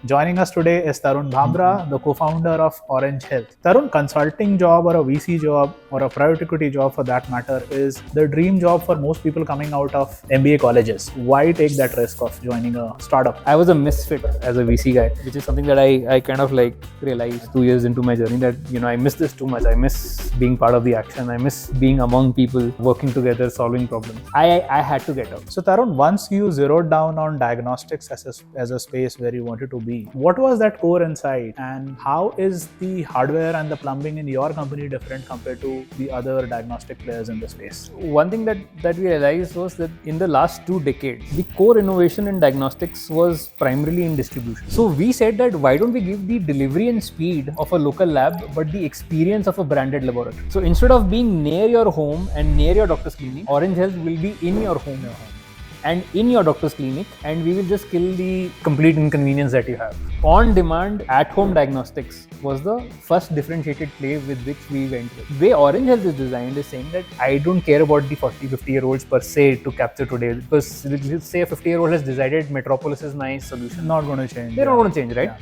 Joining us today is Tarun Bhambra, the co-founder of Orange Health. Tarun, consulting job or a VC job or a private equity job for that matter is the dream job for most people coming out of MBA colleges. Why take that risk of joining a startup? I was a misfit as a VC guy, which is something that I kind of like realized 2 years into my journey that, I miss this too much. I miss being part of the action. I miss being among people, working together, solving problems. I had to get out. So Tarun, once you zeroed down on diagnostics as a space where you wanted to be, what was that core insight and how is the hardware and the plumbing in your company different compared to the other diagnostic players in the space? One thing that we realized was that in the last 2 decades, the core innovation in diagnostics was primarily in distribution. So we said that why don't we give the delivery and speed of a local lab, but the experience of a branded laboratory. So instead of being near your home and near your doctor's clinic, Orange Health will be in your home and in your doctor's clinic, and we will just kill the complete inconvenience that you have. On-demand, at-home diagnostics was the first differentiated play with which we went with. The way Orange Health is designed is saying that I don't care about the 40, 50-year-olds per se to capture today, because let's say a 50-year-old has decided Metropolis is nice solution. Not going to change. They're not going to change, right? Yeah.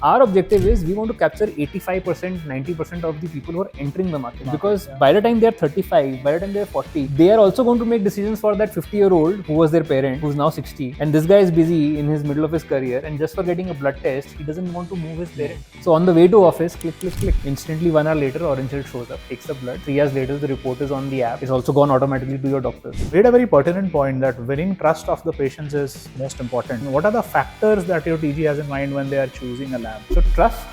Our objective is we want to capture 85%, 90% of the people who are entering the market. Because by the time they're 35, by the time they're 40, they are also going to make decisions for that 50-year-old who was their parent, who's now 60. And this guy is busy in his middle of his career, and just for getting a blood test, he doesn't want to move his parent. So on the way to office, click, click, click. Instantly 1 hour later, Orange Health shows up, takes the blood. 3 hours later, the report is on the app. It's also gone automatically to your doctor. You made a very pertinent point that winning trust of the patients is most important. What are the factors that your TG has in mind when they are choosing a lab? So trust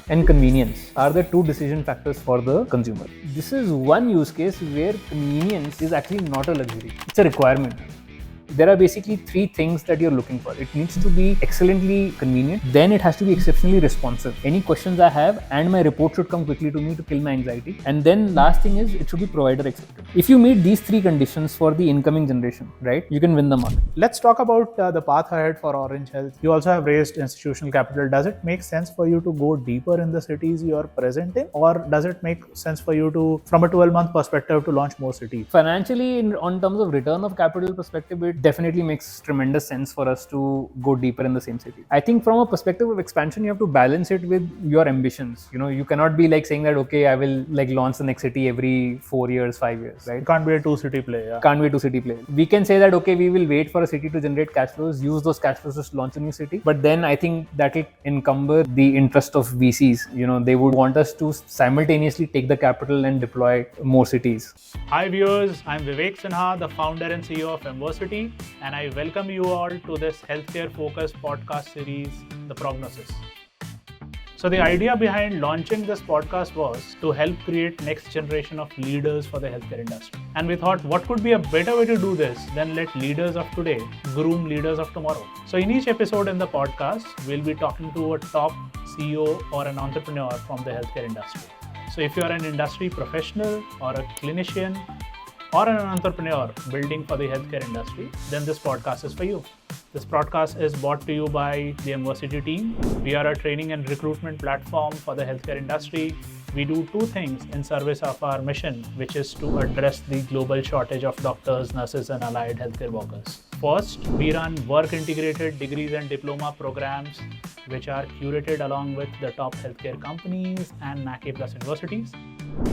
and convenience are the 2 decision factors for the consumer. This is one use case where convenience is actually not a luxury, it's a requirement. There are basically 3 things that you're looking for. It needs to be excellently convenient, then it has to be exceptionally responsive. Any questions I have and my report should come quickly to me to kill my anxiety. And then last thing is it should be provider accepted. If you meet these 3 conditions for the incoming generation, right, you can win the market. Let's talk about the path ahead for Orange Health. You also have raised institutional capital. Does it make sense for you to go deeper in the cities you are present in, or does it make sense for you to, from a 12-month perspective, to launch more cities? Financially, on terms of return of capital perspective, it definitely makes tremendous sense for us to go deeper in the same city. I think from a perspective of expansion, you have to balance it with your ambitions. You cannot be like saying that, okay, I will like launch the next city every 4 years, 5 years, right? It can't be a 2-city play. Yeah. Can't be a 2-city play. We can say that, okay, we will wait for a city to generate cash flows, use those cash flows to launch a new city. But then I think that will encumber the interest of VCs. They would want us to simultaneously take the capital and deploy more cities. Hi viewers, I'm Vivek Sinha, the founder and CEO of Emversity, and I welcome you all to this healthcare-focused podcast series, The Prognosis. So the idea behind launching this podcast was to help create next generation of leaders for the healthcare industry. And we thought, what could be a better way to do this than let leaders of today groom leaders of tomorrow? So in each episode in the podcast, we'll be talking to a top CEO or an entrepreneur from the healthcare industry. So if you're an industry professional or a clinician or an entrepreneur building for the healthcare industry, then this podcast is for you. This podcast is brought to you by the Emversity team. We are a training and recruitment platform for the healthcare industry. We do 2 things in service of our mission, which is to address the global shortage of doctors, nurses, and allied healthcare workers. First, we run work-integrated degrees and diploma programs, which are curated along with the top healthcare companies and NACA Plus universities.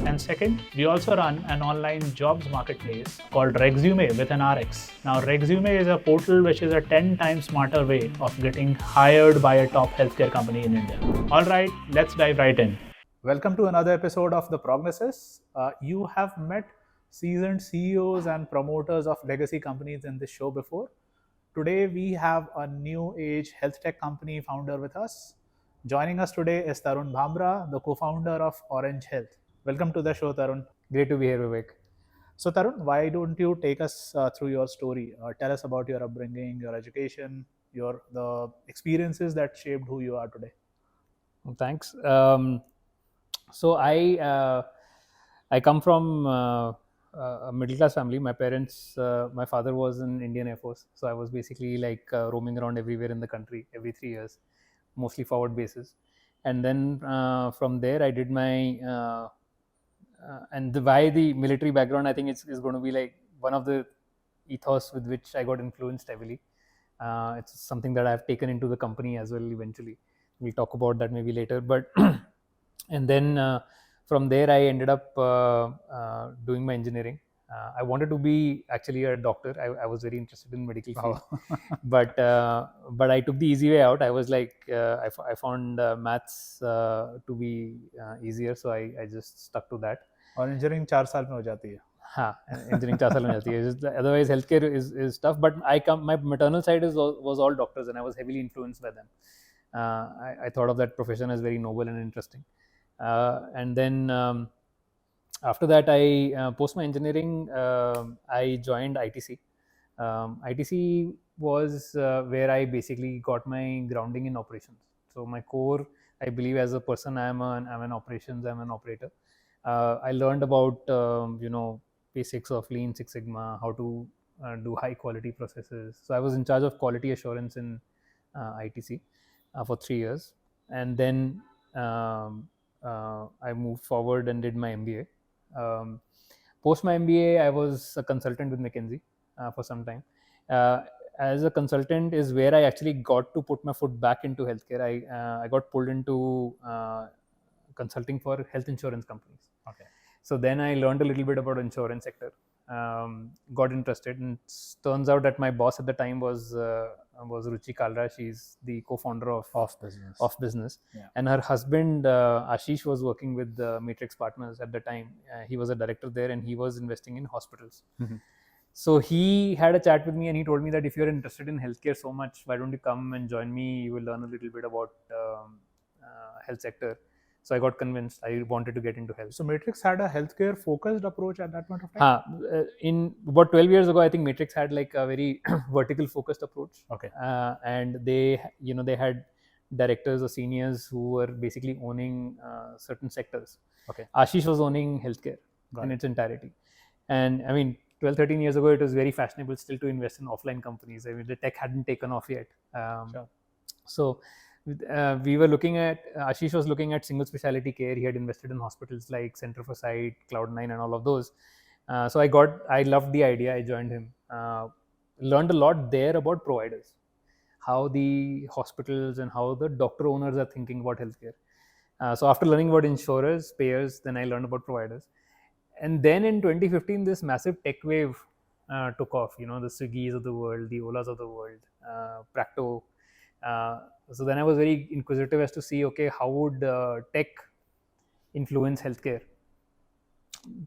And second, we also run an online jobs marketplace called Resume with an RX. Now, Resume is a portal which is a 10 times smarter way of getting hired by a top healthcare company in India. All right, let's dive right in. Welcome to another episode of The Prognosis. You have met seasoned CEOs and promoters of legacy companies in this show before. Today, we have a new age health tech company founder with us. Joining us today is Tarun Bhambra, the co-founder of Orange Health. Welcome to the show, Tarun. Great to be here, Vivek. So, Tarun, why don't you take us through your story? Tell us about your upbringing, your education, the experiences that shaped who you are today. Well, thanks. So I come from a middle class family. My parents, my father was in Indian Air Force, so I was basically like roaming around everywhere in the country every 3 years, mostly forward bases. And then from there, I did my why the military background, I think is going to be like one of the ethos with which I got influenced heavily. It's something that I've taken into the company as well eventually. we'll talk about that maybe later. But and then from there, I ended up doing my engineering. I wanted to be actually a doctor. I was very interested in medical field, but I took the easy way out. I was like, I found maths to be easier, so I just stuck to that. और engineering 4 साल में हो जाती है. हाँ, engineering 4 साल में हो जाती है. Otherwise, healthcare is tough. But my maternal side was all doctors, and I was heavily influenced by them. I thought of that profession as very noble and interesting. And then after that, I post my engineering, I joined ITC. ITC was where I basically got my grounding in operations. So my core, I believe, as a person, I'm an operations, I'm an operator. I learned about basics of Lean Six Sigma, how to do high quality processes. So I was in charge of quality assurance in ITC for 3 years, and then I moved forward and did my MBA. Post my MBA, I was a consultant with McKinsey for some time. As a consultant is where I actually got to put my foot back into healthcare. I got pulled into consulting for health insurance companies. Okay. So then I learned a little bit about insurance sector. Got interested, and it turns out that my boss at the time was Ruchi Kalra. She's the co-founder of business. Yeah. And her husband Ashish was working with Matrix Partners at the time. He was a director there, and he was investing in hospitals. Mm-hmm. So he had a chat with me, and he told me that if you're interested in healthcare so much, why don't you come and join me? You will learn a little bit about health sector. So I got convinced. I wanted to get into health. So Matrix had a healthcare focused approach at that point of time? In about 12 years ago, I think Matrix had like a very vertical focused approach. Okay. And they had directors or seniors who were basically owning certain sectors. Okay. Ashish was owning healthcare in its entirety. And I mean, 12-13 years ago, it was very fashionable still to invest in offline companies. I mean, the tech hadn't taken off yet. Sure. So we were looking at, Ashish was looking at single specialty care. He had invested in hospitals like Center for Sight, Cloud9 and all of those. So I loved the idea. I joined him. Learned a lot there about providers, how the hospitals and how the doctor owners are thinking about healthcare. So after learning about insurers, payers, then I learned about providers. And then in 2015, this massive tech wave took off. The Swiggies of the world, the Olas of the world, Practo. So then I was very inquisitive as to see, okay, how would tech influence healthcare?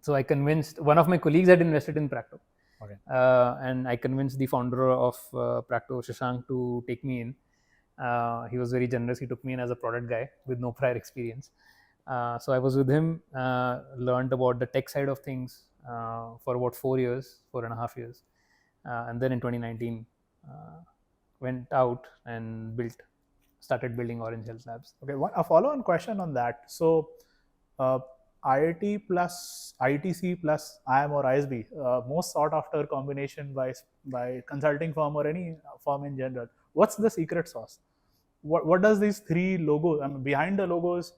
So I convinced, one of my colleagues had invested in Practo. Okay. And I convinced the founder of Practo, Shashank, to take me in. He was very generous. He took me in as a product guy with no prior experience. So I was with him, learned about the tech side of things for about 4.5 years. And then in 2019, went out and started building Orange Health Labs. Okay, a follow-on question on that. So IIT plus ITC plus IIM or ISB, most sought after combination by consulting firm or any firm in general. What's the secret sauce? What does these three logos, behind the logos,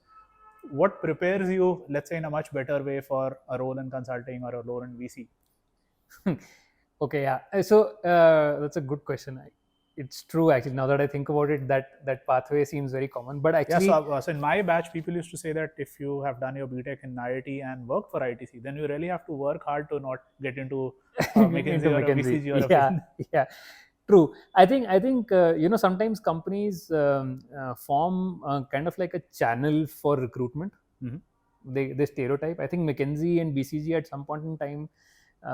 what prepares you, let's say, in a much better way for a role in consulting or a role in VC? Okay, yeah. So that's a good question. It's true, actually. Now that I think about it, that pathway seems very common. But actually, so in my batch, people used to say that if you have done your BTech in IIT and work for ITC, then you really have to work hard to not get into McKinsey or BCG or yeah. True. I think sometimes companies form kind of like a channel for recruitment. Mm-hmm. They stereotype. I think McKinsey and BCG at some point in time,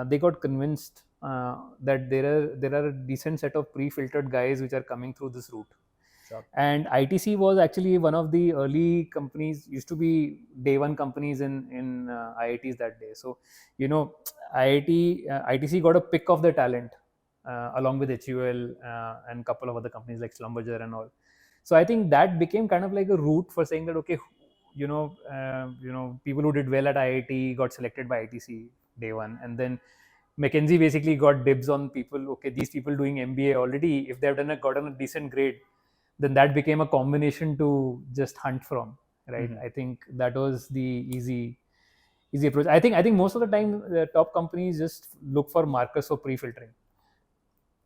they got convinced that there are a decent set of pre-filtered guys which are coming through this route. Sure. And ITC was actually one of the early companies, used to be day one companies in IITs that day. So, ITC got a pick of the talent along with HUL and a couple of other companies like Schlumberger and all. So I think that became kind of like a route for saying that, okay, people who did well at IIT got selected by ITC day one, and then McKinsey basically got dibs on people. Okay, these people doing MBA already, if they've gotten a decent grade, then that became a combination to just hunt from, right? Mm-hmm. I think that was the easy approach. I think most of the time the top companies just look for markers for pre-filtering.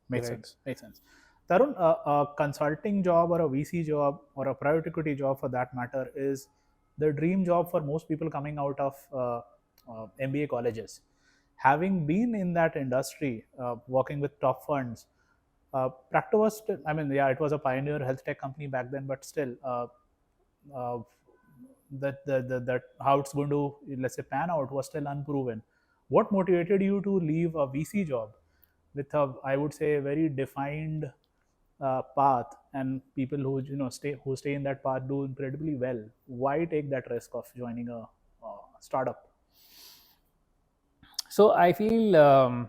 Makes sense. Tarun, a consulting job or a VC job or a private equity job for that matter is the dream job for most people coming out of MBA colleges. Having been in that industry, working with top funds, Practo was still, I mean, yeah, it was a pioneer health tech company back then, but still, uh, that how it's going to, let's say, pan out was still unproven. What motivated you to leave a VC job with a, I would say, very defined path, and people who stay in that path do incredibly well? Why take that risk of joining a startup? So I feel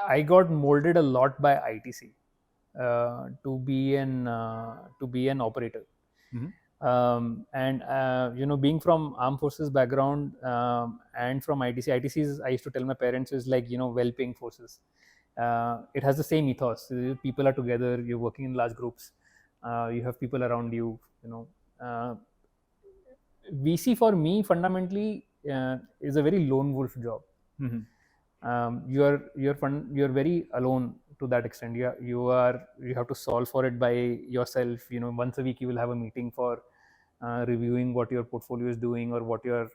I got molded a lot by ITC to be an operator. Mhm. And being from armed forces background, and from ITC is, I used to tell my parents, is like, well-paying forces. It has the same ethos. People are together, you're working in large groups, you have people around you. VC for me fundamentally is a very lone wolf job. Mhm. You're very alone to that extent. You have to solve for it by yourself. Once a week you will have a meeting for reviewing what your portfolio is doing or what your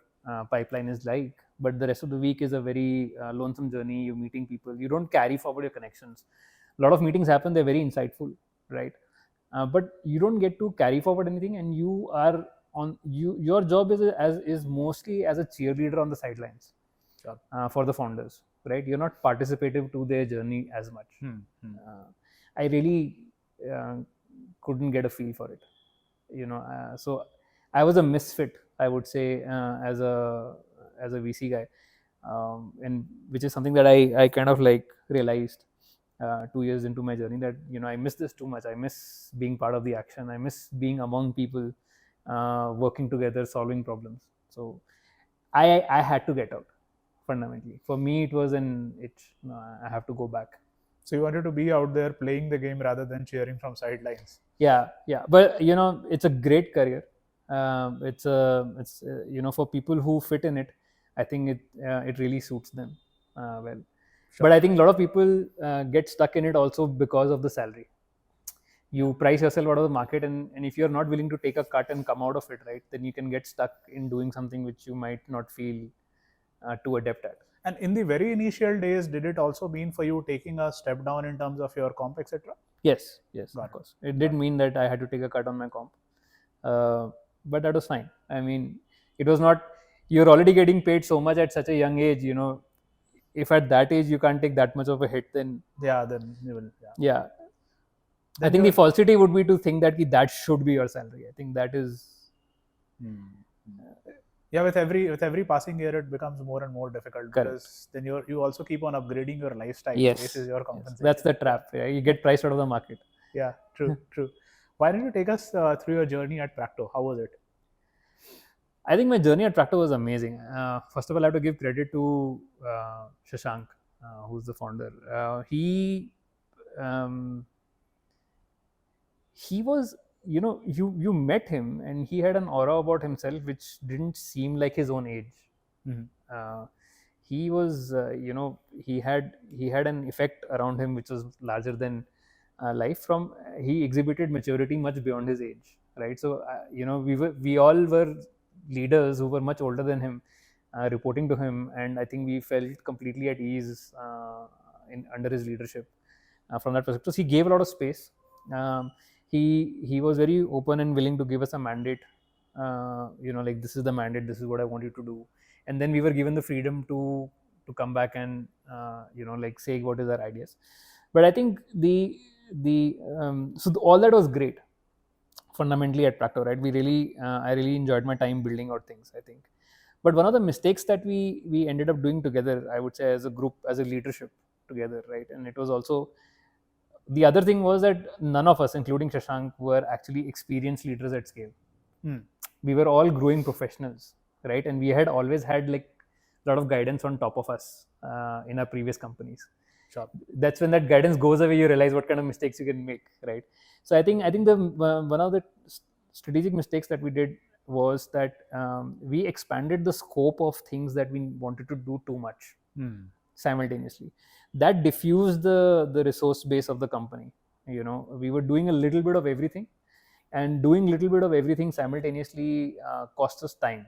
pipeline is like. But the rest of the week is a very lonesome journey. You're meeting people. You don't carry forward your connections. A lot of meetings happen. They're very insightful, right? But you don't get to carry forward anything, and you are on you. Your job is mostly as a cheerleader on the sidelines. Sure. For the founders, right? You're not participative to their journey as much. I really uh, couldn't get a feel for it. So I was a misfit, I would say, as a VC guy, and which is something that I kind of like realized 2 years into my journey, that I miss this too much. I miss being part of the action. I miss being among people, working together, solving problems. So I had to get out. Fundamentally, for me, it was I have to go back. So you wanted to be out there playing the game rather than cheering from sidelines. Yeah, but it's a great career. It's for people who fit in it, I think it really suits them well. Sure. But I think a lot of people get stuck in it also because of the salary. You price yourself out of the market, and if you're not willing to take a cut and come out of it, right, then you can get stuck in doing something which you might not feel too adept at. And in the very initial days, did it also mean for you taking a step down in terms of your comp, etc.? Yes, Got of it. course. It did mean that I had to take a cut on my comp. But that was fine. I mean, it was not, you're already getting paid so much at such a young age, if at that age you can't take that much of a hit, then Then you will. yeah. Then I think the falsity would be to think that that should be your salary. I think that is. Yeah, with every passing year, it becomes more and more difficult. Correct. Because then you also keep on upgrading your lifestyle. Yes, This is your compensation. That's the trap. Yeah? You get priced out of the market. Yeah, true. Why don't you take us through your journey at Practo? How was it? I think my journey at Practo was amazing. First of all, I have to give credit to Shashank, who's the founder. He was, you met him, and he had an aura about himself which didn't seem like his own age. He was, he had an effect around him which was larger than life. He exhibited maturity much beyond his age, right? So we all were leaders who were much older than him, reporting to him, and I think we felt completely at ease under his leadership from that perspective. So he gave a lot of space. He was very open and willing to give us a mandate. Like, this is the mandate, this is what I want you to do, and then we were given the freedom to come back and like say what is our ideas. But I think all that was great fundamentally at Practo, right? I really enjoyed my time building out things, I think. But one of the mistakes that we ended up doing together, I would say, as a group, as a leadership together, right? And it was also, the other thing was that none of us, including Shashank, were actually experienced leaders at scale. We were all growing professionals, right? And we had always had like a lot of guidance on top of us in our previous companies. Sure. That's when that guidance goes away, you realize what kind of mistakes you can make, right? So I think the one of the strategic mistakes that we did was that we expanded the scope of things that we wanted to do too much. simultaneously. That diffused the resource base of the company. We were doing a little bit of everything, and doing little bit of everything simultaneously cost us time.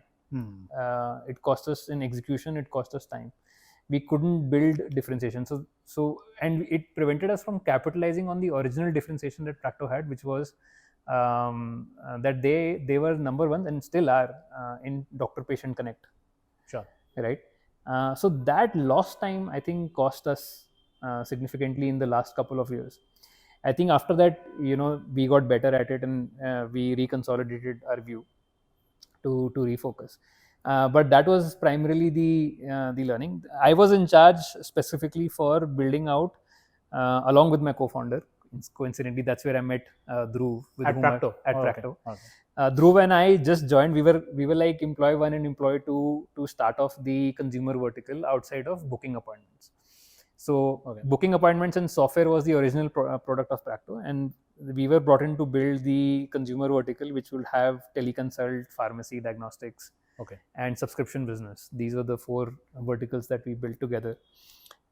It cost us in execution, it cost us time. We couldn't build differentiation. And it prevented us from capitalizing on the original differentiation that Practo had, which was that they were number one and still are in doctor patient connect. Sure. Right. So that lost time, I think, cost us significantly in the last couple of years. I think after that, we got better at it, and we reconsolidated our view to refocus. But that was primarily the learning. I was in charge specifically for building out, along with my co-founder. Coincidentally, that's where I met Dhruv. At Practo. At Okay. Practo. Okay. Dhruv and I just joined. We were like employee one and employee two to start off the consumer vertical outside of booking appointments. So booking appointments and software was the original product of Practo, and we were brought in to build the consumer vertical, which will have teleconsult, pharmacy, diagnostics, and subscription business. These were the 4 verticals that we built together.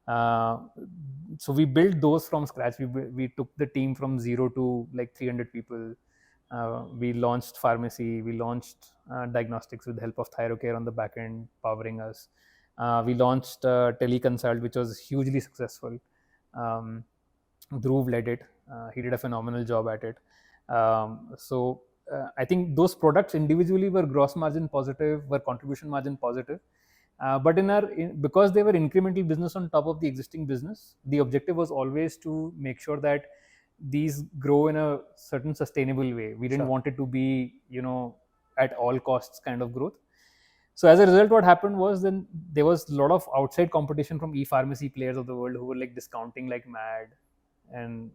So we built those from scratch. We took the team from 0 to like 300 people. We launched pharmacy. We launched diagnostics with the help of ThyroCare on the back end, powering us. We launched teleconsult, which was hugely successful. Dhruv led it. He did a phenomenal job at it. So I think those products individually were gross margin positive, were contribution margin positive. But because they were incremental business on top of the existing business, the objective was always to make sure that these grow in a certain sustainable way. We didn't want it to be, at all costs kind of growth. So as a result, what happened was then there was a lot of outside competition from e-pharmacy players of the world who were like discounting like mad, and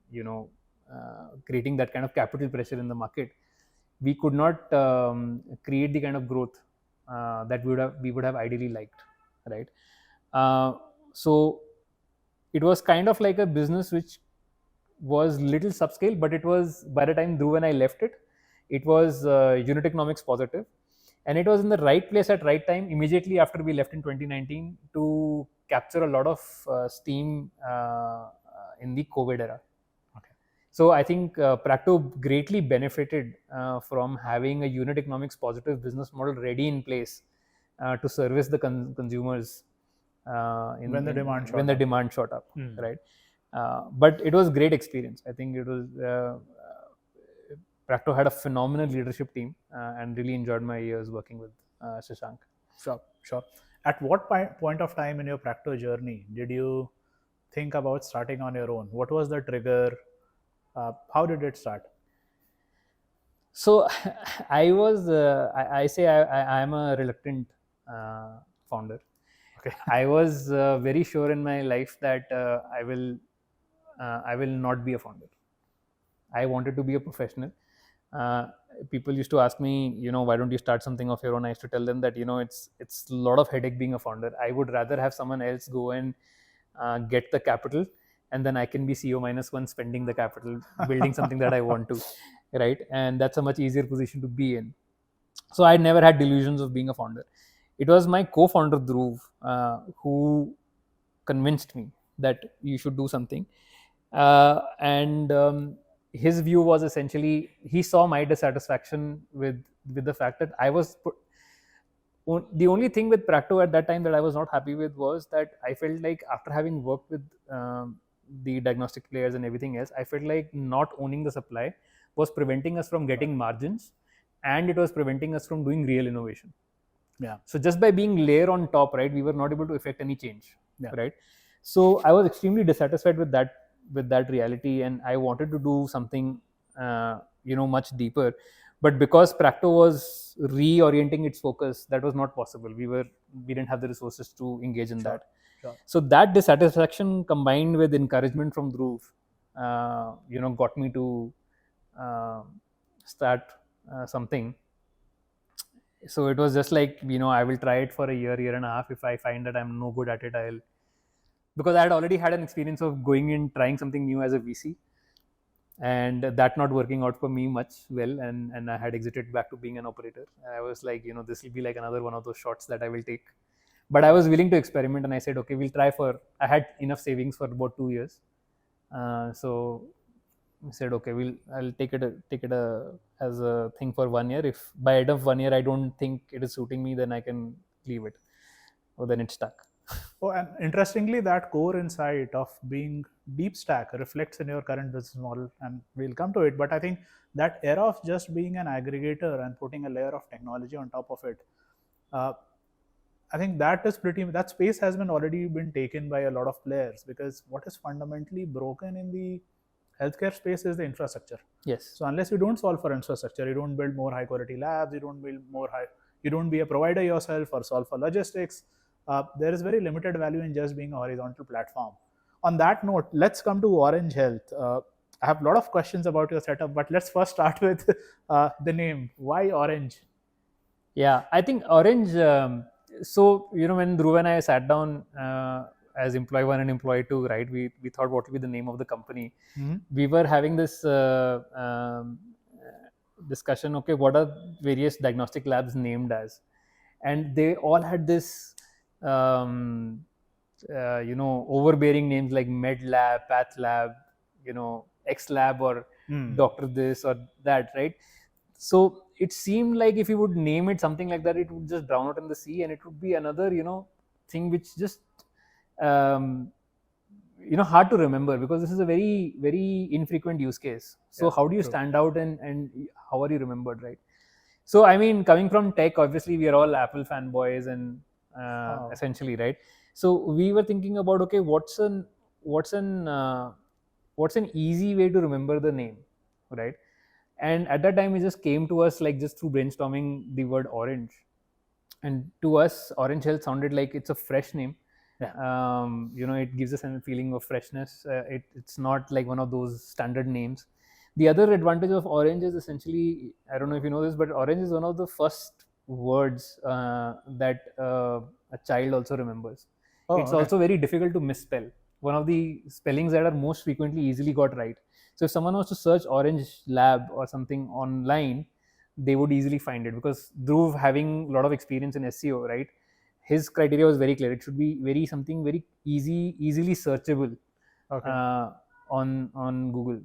creating that kind of capital pressure in the market. We could not create the kind of growth that we would have ideally liked, right? So it was kind of like a business which was little subscale, but it was, by the time Dhruv and I left it was unit economics positive. And it was in the right place at right time immediately after we left in 2019 to capture a lot of steam in the COVID era. So I think Practo greatly benefited from having a unit economics positive business model ready in place to service the consumers when the demand shot up, right? But it was a great experience. I think it was Practo had a phenomenal leadership team, and really enjoyed my years working with Shashank. Sure. At what point of time in your Practo journey did you think about starting on your own? What was the trigger? How did it start? So I was, I say I am a reluctant founder. I was very sure in my life that I will not be a founder. I wanted to be a professional. People used to ask me, why don't you start something of your own? I used to tell them that, it's a lot of headache being a founder. I would rather have someone else go and get the capital, and then I can be CEO -1 spending the capital, building something that I want to, right? And that's a much easier position to be in. So I never had delusions of being a founder. It was my co-founder Dhruv who convinced me that you should do something. And his view was essentially, he saw my dissatisfaction with the fact that I was the only thing with Practo at that time that I was not happy with was that I felt like after having worked with the diagnostic players and everything else, I felt like not owning the supply was preventing us from getting margins, and it was preventing us from doing real innovation. Yeah. So just by being layer on top, right, we were not able to effect any change. Yeah. Right. So I was extremely dissatisfied with that reality, and I wanted to do something, much deeper. But because Practo was reorienting its focus, that was not possible. We didn't have the resources to engage in that. Sure. So that dissatisfaction combined with encouragement from Dhruv, got me to start something. So it was just like, I will try it for a year and a half. If I find that I'm no good at it, because I had already had an experience of going in, trying something new as a VC, and that not working out for me much well, and I had exited back to being an operator. I was like, this will be like another one of those shots that I will take. But I was willing to experiment, and I said, okay, we'll try for. I had enough savings for about 2 years, so I said, okay, I'll take it as a thing for 1 year. If by end of 1 year I don't think it is suiting me, then I can leave it, or then it's stuck. Oh, and interestingly, that core insight of being deep stack reflects in your current business model, and we'll come to it. But I think that era of just being an aggregator and putting a layer of technology on top of it, uh, I think that space has been already been taken by a lot of players, because what is fundamentally broken in the healthcare space is the infrastructure. Yes. So unless you don't solve for infrastructure, you don't build more high quality labs, you don't be a provider yourself or solve for logistics. There is very limited value in just being a horizontal platform. On that note, let's come to Orange Health. I have a lot of questions about your setup, but let's first start with the name. Why Orange? Yeah, I think Orange. So when Dhruv and I sat down as employee 1 and employee 2, right? We thought what would be the name of the company. Mm-hmm. We were having this discussion. Okay, what are various diagnostic labs named as? And they all had this overbearing names like Med Lab, Path Lab, X Lab, or Doctor this or that, right? So it seemed like if you would name it something like that, it would just drown out in the sea, and it would be another thing which just hard to remember, because this is a very, very infrequent use case. So Yeah, how do you true. stand out, and how are you remembered, right? So I mean, coming from tech, obviously we are all Apple fanboys, and essentially, right? So we were thinking about, okay, what's an easy way to remember the name, right? And at that time, it just came to us like just through brainstorming the word orange, and to us, Orange Health sounded like it's a fresh name. Yeah. It gives us a feeling of freshness. It's not like one of those standard names. The other advantage of Orange is essentially, I don't know if you know this, but Orange is one of the first words that a child also remembers. Oh, It's okay. also very difficult to misspell. One of the spellings that are most frequently easily got right. So if someone was to search Orange Lab or something online, they would easily find it, because Dhruv, having a lot of experience in SEO, right? His criteria was very clear. It should be something very easily searchable on Google.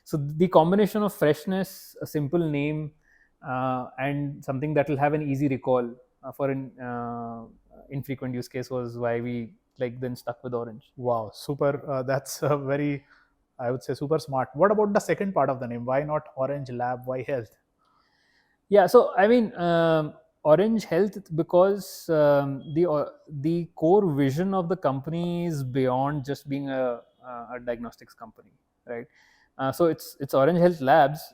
So the combination of freshness, a simple name, and something that will have an easy recall for an infrequent use case was why we then stuck with Orange. Wow, super. That's very, I would say, super smart. What about the second part of the name? Why not Orange Lab? Why Health? Yeah, so I mean, Orange Health, because the core vision of the company is beyond just being a diagnostics company, right? So it's Orange Health Labs.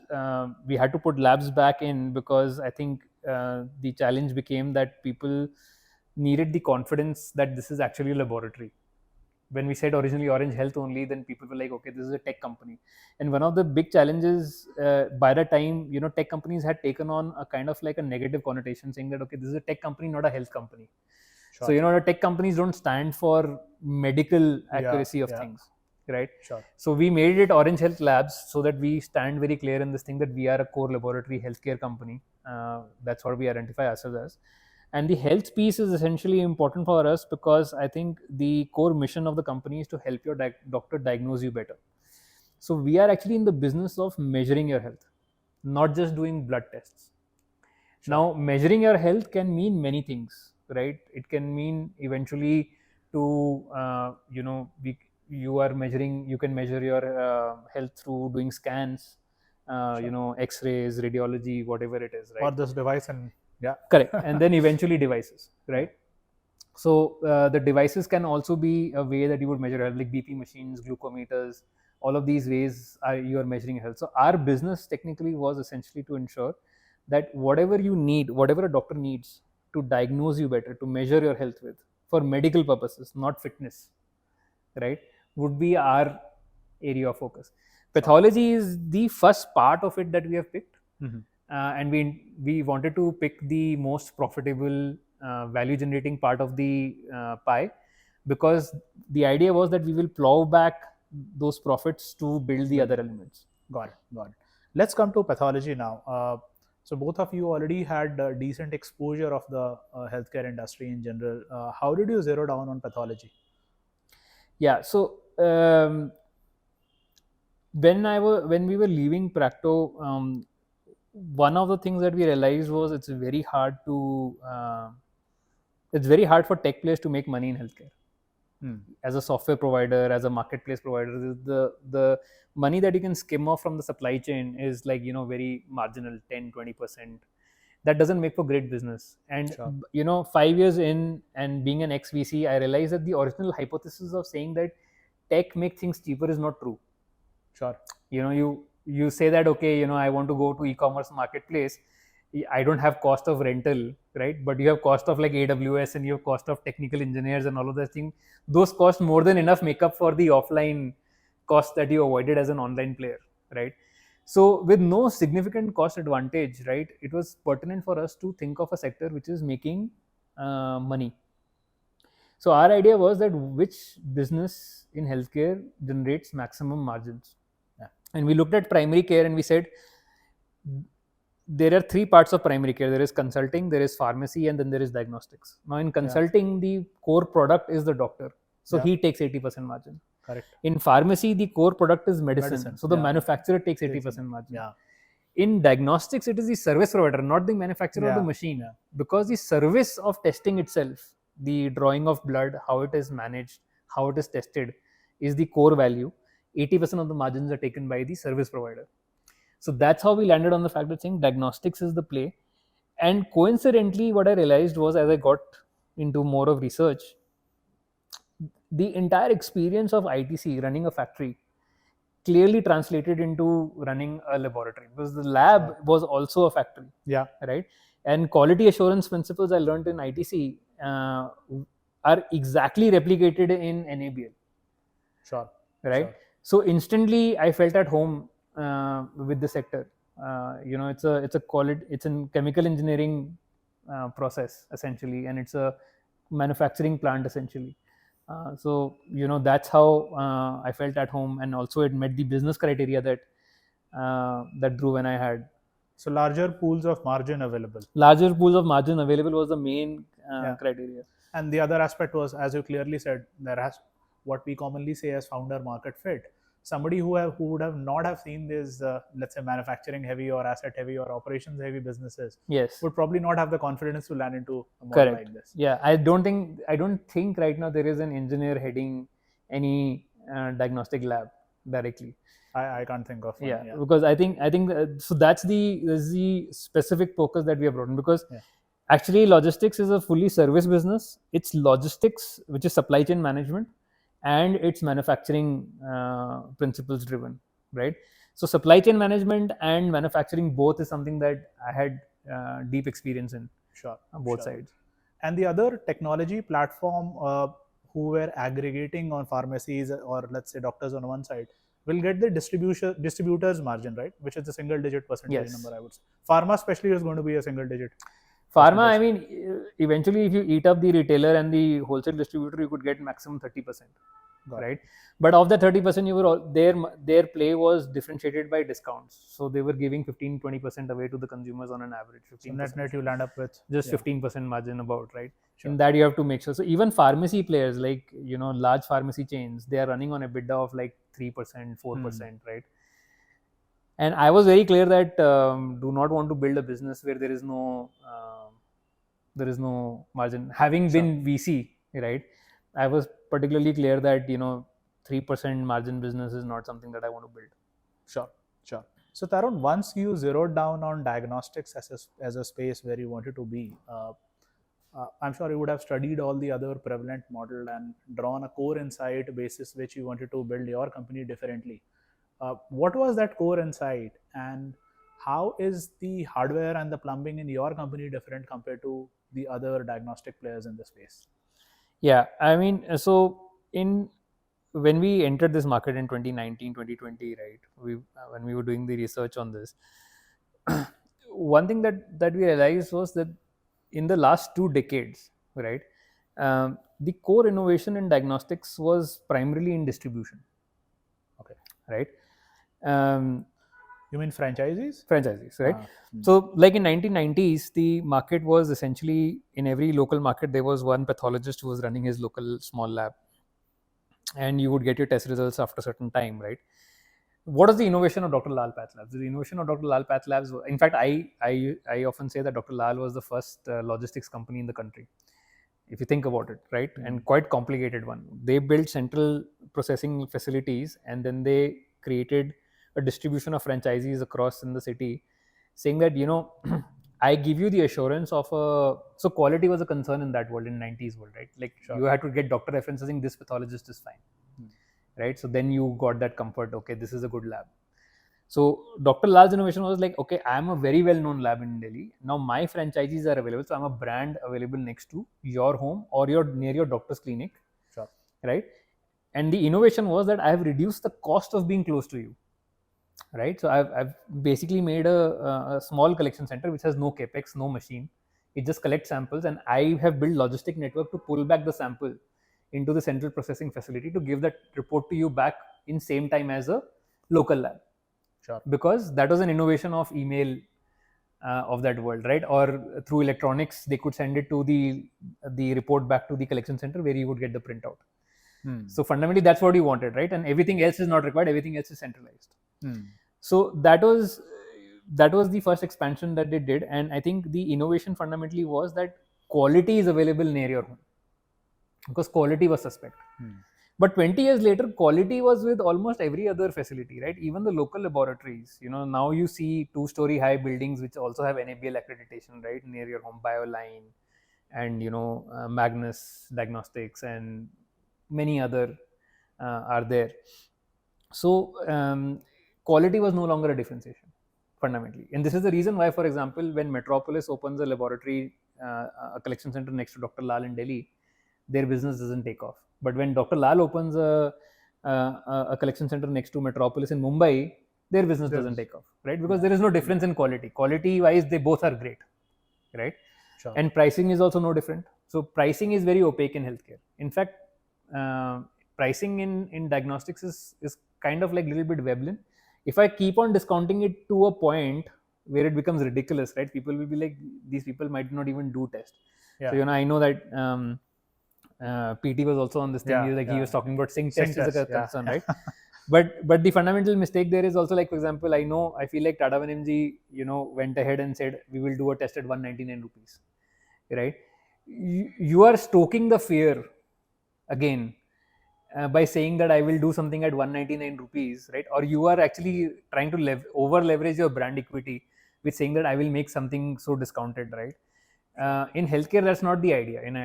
We had to put labs back in because I think the challenge became that people needed the confidence that this is actually a laboratory. When we said originally Orange Health only, then people were like, okay, this is a tech company. And one of the big challenges by the time, tech companies had taken on a kind of like a negative connotation, saying that, okay, this is a tech company, not a health company. Sure. So, the tech companies don't stand for medical accuracy of things, right? Sure. So we made it Orange Health Labs so that we stand very clear in this thing that we are a core laboratory healthcare company. That's what we identify ourselves as. And the health piece is essentially important for us because I think the core mission of the company is to help your doctor diagnose you better. So we are actually in the business of measuring your health, not just doing blood tests. Sure. Now, measuring your health can mean many things, right? It can mean eventually to, you can measure your health through doing scans, Sure. X-rays, radiology, whatever it is, right? Or this device and Correct. And then eventually devices, right? So the devices can also be a way that you would measure health, like BP machines, glucometers. All of these ways you are measuring health. So our business technically was essentially to ensure that whatever you need, whatever a doctor needs to diagnose you better, to measure your health with, for medical purposes, not fitness, right, would be our area of focus. Pathology is the first part of it that we have picked. Mm-hmm. And we wanted to pick the most profitable value generating part of the pie, because the idea was that we will plow back those profits to build the other elements. Got it. Let's come to pathology now. So both of you already had decent exposure of the healthcare industry in general. How did you zero down on pathology? Yeah. So when we were leaving Practo, one of the things that we realized was it's very hard for tech players to make money in healthcare. As a software provider, as a marketplace provider, the money that you can skim off from the supply chain is like, very marginal, 10-20%. That doesn't make for great business. And Sure. 5 years in and being an ex VC, I realized that the original hypothesis of saying that tech make things cheaper is not true. Sure. You say that, okay, I want to go to e-commerce marketplace, I don't have cost of rental, right? But you have cost of like AWS, and you have cost of technical engineers and all of those things. Those costs more than enough make up for the offline cost that you avoided as an online player, right? So with no significant cost advantage, right, it was pertinent for us to think of a sector which is making money. So our idea was that which business in healthcare generates maximum margins. Yeah. And we looked at primary care and we said there are three parts of primary care. There is consulting, there is pharmacy, and then there is diagnostics. Now in consulting, the core product is the doctor. So he takes 80% margin. Correct. In pharmacy, the core product is medicine. So the manufacturer takes 80% margin. Yeah. In diagnostics, it is the service provider, not the manufacturer of the machine. Because the service of testing itself, the drawing of blood, how it is managed, how it is tested, is the core value. 80% of the margins are taken by the service provider. So that's how we landed on the fact that saying diagnostics is the play. And coincidentally, what I realized was, as I got into more of research, the entire experience of ITC running a factory clearly translated into running a laboratory, because the lab was also a factory. Yeah. Right. And quality assurance principles I learned in ITC are exactly replicated in NABL. Sure. Right. Sure. So instantly I felt at home with the sector. It's a chemical engineering process essentially, and it's a manufacturing plant essentially. So that's how I felt at home, and also it met the business criteria that Dhruv and I had. So larger pools of margin available. Larger pools of margin available was the main criteria. And the other aspect was, as you clearly said, there has what we commonly say as founder market fit. Somebody who would have not have seen these, let's say, manufacturing heavy or asset heavy or operations heavy businesses, would probably not have the confidence to land into a model like this. Yeah, I don't think right now there is an engineer heading any diagnostic lab directly. I can't think of one. Yeah, because I think so that's the specific focus that we have brought in, because actually logistics is a fully service business. It's logistics, which is supply chain management, and it's manufacturing principles driven, right? So supply chain management and manufacturing both is something that I had deep experience in. On both sides. And the other technology platform who were aggregating on pharmacies or let's say doctors on one side will get the distributors margin, right? Which is a single digit percentage number, I would say. Pharma especially is going to be a single digit. Pharma, I mean, eventually if you eat up the retailer and the wholesale distributor, you could get maximum 30%. Right. But of the 30%, their play was differentiated by discounts. So they were giving 15-20% away to the consumers on an average. 15%. So net you land up with just 15% margin about, right? In that you have to make sure. So even pharmacy players like, large pharmacy chains, they are running on EBITDA of like 3%, 4%, right? And I was very clear that do not want to build a business where there is no margin. Having been VC, right? I was particularly clear that 3% margin business is not something that I want to build. Sure. So Tarun, once you zeroed down on diagnostics as a space where you wanted to be, I'm sure you would have studied all the other prevalent model and drawn a core insight basis which you wanted to build your company differently. What was that core insight, and how is the hardware and the plumbing in your company different compared to the other diagnostic players in the space? Yeah, I mean, so when we entered this market in 2019, 2020, right? When we were doing the research on this, one thing that we realized was that in the last 2 decades, right, the core innovation in diagnostics was primarily in distribution. Okay. Right. You mean franchisees? Franchisees, right? So like in 1990s, the market was essentially, in every local market, there was one pathologist who was running his local small lab, and you would get your test results after a certain time, right? What is the innovation of Dr. Lal Path Labs? The innovation of Dr. Lal Path Labs, in fact, I often say that Dr. Lal was the first logistics company in the country, if you think about it, right? And quite complicated one. They built central processing facilities, and then they created a distribution of franchisees across in the city, saying that, I give you the assurance of so quality was a concern in that world, in 90s world, right? Like you had to get doctor references saying this pathologist is fine, right? So then you got that comfort, okay, this is a good lab. So Dr. Lal's innovation was like, okay, I'm a very well-known lab in Delhi. Now my franchisees are available. So I'm a brand available next to your home or near your doctor's clinic, right? And the innovation was that I have reduced the cost of being close to you, right? So I've basically made a small collection center which has no capex, no machine. It just collects samples, and I have built logistic network to pull back the sample into the central processing facility to give that report to you back in same time as a local lab. Because that was an innovation of email of that world, right? Or through electronics, they could send it to the report back to the collection center where you would get the printout. So fundamentally, that's what you wanted, right? And everything else is not required. Everything else is centralized. So that was the first expansion that they did, and I think the innovation fundamentally was that quality is available near your home, because quality was suspect. But 20 years later, quality was with almost every other facility, right? Even the local laboratories, now you see 2-story high buildings which also have NABL accreditation, right? Near your home, BioLine and, Magnus Diagnostics and many other are there. So quality was no longer a differentiation, fundamentally. And this is the reason why, for example, when Metropolis opens a laboratory, a collection center next to Dr. Lal in Delhi, their business doesn't take off. But when Dr. Lal opens a collection center next to Metropolis in Mumbai, their business doesn't take off, right? Because there is no difference in quality. Quality-wise, they both are great, right? And pricing is also no different. So pricing is very opaque in healthcare. In fact, pricing in diagnostics is kind of like a little bit Veblen. If I keep on discounting it to a point where it becomes ridiculous, right? People will be like, these people might not even do test. So, I know that PT was also on this thing. He was talking about sync test is a concern, right? But the fundamental mistake there is also, like, for example, I feel like Tata 1mg, went ahead and said, we will do a test at 199 rupees, right? You are stoking the fear again by saying that I will do something at 199 rupees, right? Or you are actually trying to over leverage your brand equity with saying that I will make something so discounted, right? In healthcare, that's not the idea. And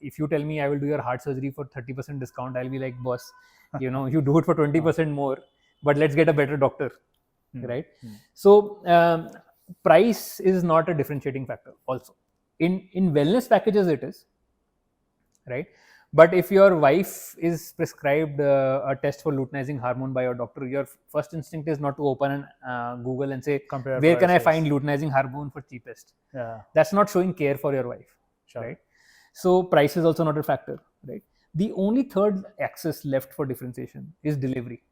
if you tell me I will do your heart surgery for 30% discount, I'll be like, boss, you do it for 20% more, but let's get a better doctor, right? So price is not a differentiating factor. Also, in wellness packages, it is, right? But if your wife is prescribed a test for luteinizing hormone by your doctor, your first instinct is not to open Google and say, where can I find luteinizing hormone for cheapest? That's not showing care for your wife, right? So price is also not a factor, right? The only third axis left for differentiation is delivery.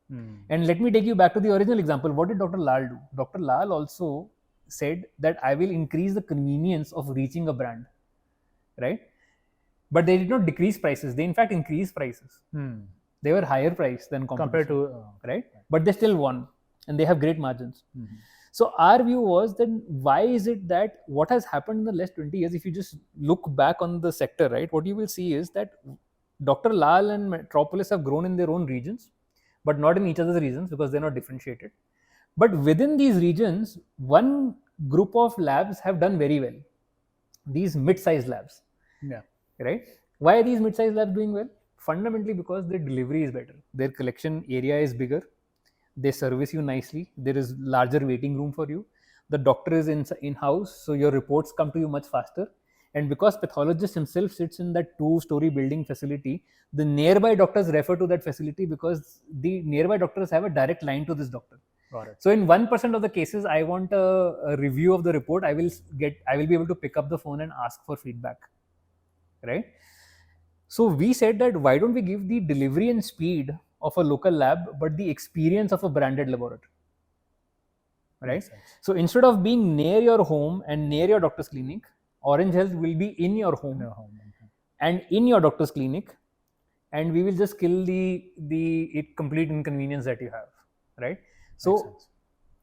And let me take you back to the original example. What did Dr. Lal do? Dr. Lal also said that I will increase the convenience of reaching a brand, right? But they did not decrease prices. They in fact increased prices. They were higher priced than competition, compared to right? But they still won, and they have great margins. So our view was that why is it that what has happened in the last 20 years, if you just look back on the sector, right, what you will see is that Dr. Lal and Metropolis have grown in their own regions, but not in each other's regions because they're not differentiated. But within these regions, one group of labs have done very well. These mid-sized labs. Right? Why are these mid-sized labs doing well? Fundamentally because their delivery is better. Their collection area is bigger. They service you nicely. There is larger waiting room for you. The doctor is in-house, so your reports come to you much faster. And because pathologist himself sits in that 2-story building facility, the nearby doctors refer to that facility because the nearby doctors have a direct line to this doctor. So in 1% of the cases, I want a review of the report. I will be able to pick up the phone and ask for feedback. Right? So we said that why don't we give the delivery and speed of a local lab, but the experience of a branded laboratory? right? Makes sense. So instead of being near your home and near your doctor's clinic, Orange Health will be in your home, In your home. and in your doctor's clinic, and we will just kill the complete inconvenience that you have, right? So Makes sense.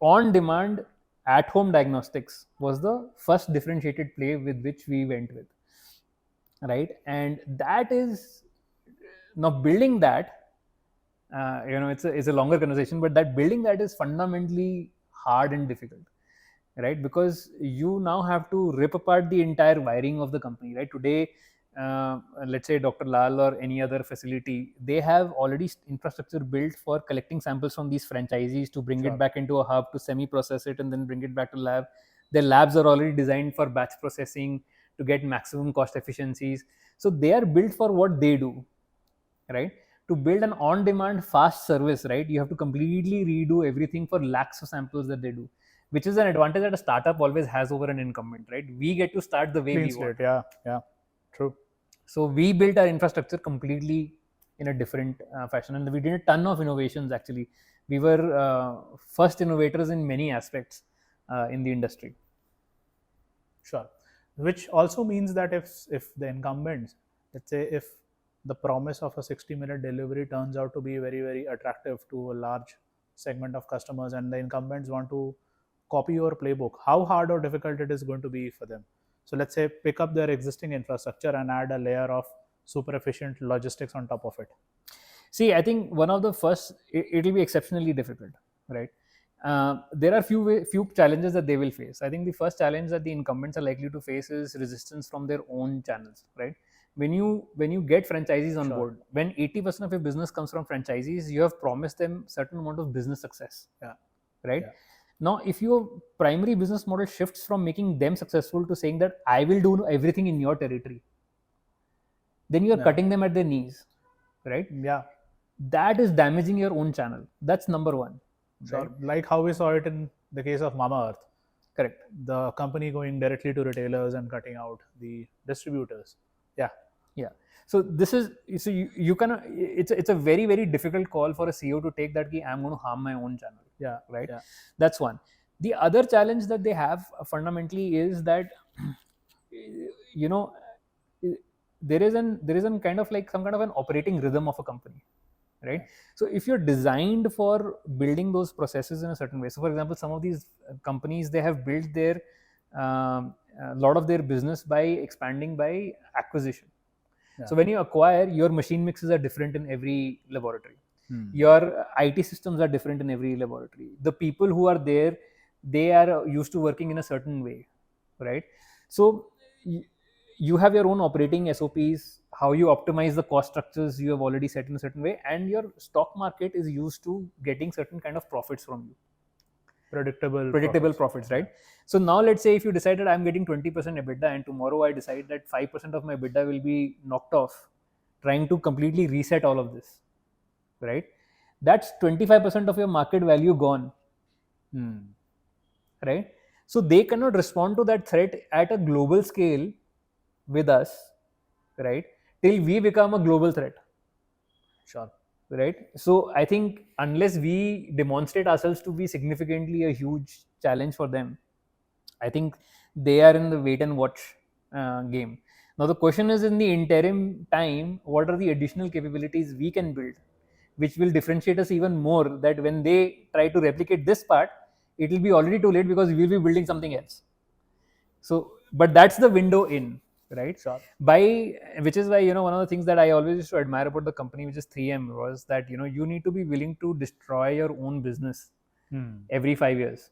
on demand at home diagnostics was the first differentiated play with which we went with, right? And that is now building that, it's a longer conversation, but that building that is fundamentally hard and difficult, right? Because you now have to rip apart the entire wiring of the company, right? Today, let's say Dr. Lal or any other facility, they have already infrastructure built for collecting samples from these franchisees to bring it back into a hub to semi-process it and then bring it back to lab. Their labs are already designed for batch processing to get maximum cost efficiencies. So they are built for what they do, right? To build an on-demand fast service, right, you have to completely redo everything for lakhs of samples that they do, which is an advantage that a startup always has over an incumbent, right? We get to start the way Clean we slate. want. Yeah, true. So we built our infrastructure completely in a different fashion, and we did a ton of innovations. Actually, we were first innovators in many aspects in the industry. Sure. Which also means that if the incumbents, let's say if the promise of a 60-minute delivery turns out to be very, very attractive to a large segment of customers, and the incumbents want to copy your playbook, how hard or difficult it is going to be for them. So let's say pick up their existing infrastructure and add a layer of super efficient logistics on top of it. See, I think one of the first, it will be exceptionally difficult, right? There are few challenges that they will face. I think the first challenge that the incumbents are likely to face is resistance from their own channels, right? When you get franchisees on board, when 80% of your business comes from franchisees, you have promised them certain amount of business success, right? Now, if your primary business model shifts from making them successful to saying that I will do everything in your territory, then you are cutting them at their knees, right? That is damaging your own channel. That's number one. Right? Like how we saw it in the case of Mama Earth. Correct. The company going directly to retailers and cutting out the distributors. Yeah. So this is, so you can, it's a very, very difficult call for a CEO to take, that I'm going to harm my own channel. Right. That's one. The other challenge that they have fundamentally is that there is an kind of like some kind of an operating rhythm of a company, right? So if you're designed for building those processes in a certain way, so for example, some of these companies, they have built their a lot of their business by expanding by acquisition. So when you acquire, your machine mixes are different in every laboratory. Your IT systems are different in every laboratory. The people who are there, they are used to working in a certain way, right? So you have your own operating SOPs, how you optimize the cost structures you have already set in a certain way, and your stock market is used to getting certain kind of profits from you. Predictable profits, right? So now let's say if you decided I'm getting 20% EBITDA, and tomorrow I decide that 5% of my EBITDA will be knocked off, trying to completely reset all of this, right? That's 25% of your market value gone, right? So they cannot respond to that threat at a global scale with us, right, till we become a global threat. Right? So I think unless we demonstrate ourselves to be significantly a huge challenge for them, I think they are in the wait and watch game. Now the question is, in the interim time, what are the additional capabilities we can build which will differentiate us even more, that when they try to replicate this part, it will be already too late because we will be building something else. So, but that's the window in, right? Which is why, one of the things that I always used to admire about the company, which is 3M, was that you need to be willing to destroy your own business every 5 years.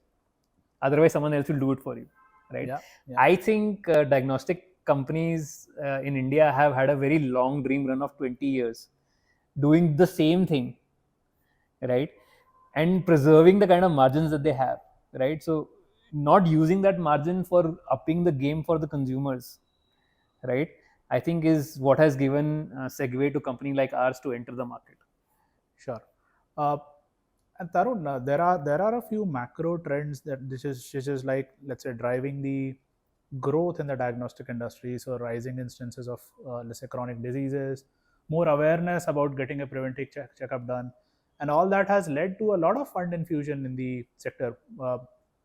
Otherwise, someone else will do it for you, right? I think diagnostic companies in India have had a very long dream run of 20 years doing the same thing, right? And preserving the kind of margins that they have, right? So not using that margin for upping the game for the consumers, right, I think is what has given segue to company like ours to enter the market. And Tarun, there are a few macro trends that this is like, let's say, driving the growth in the diagnostic industry. So rising instances of let's say chronic diseases, more awareness about getting a preventive checkup done, and all that has led to a lot of fund infusion in the sector.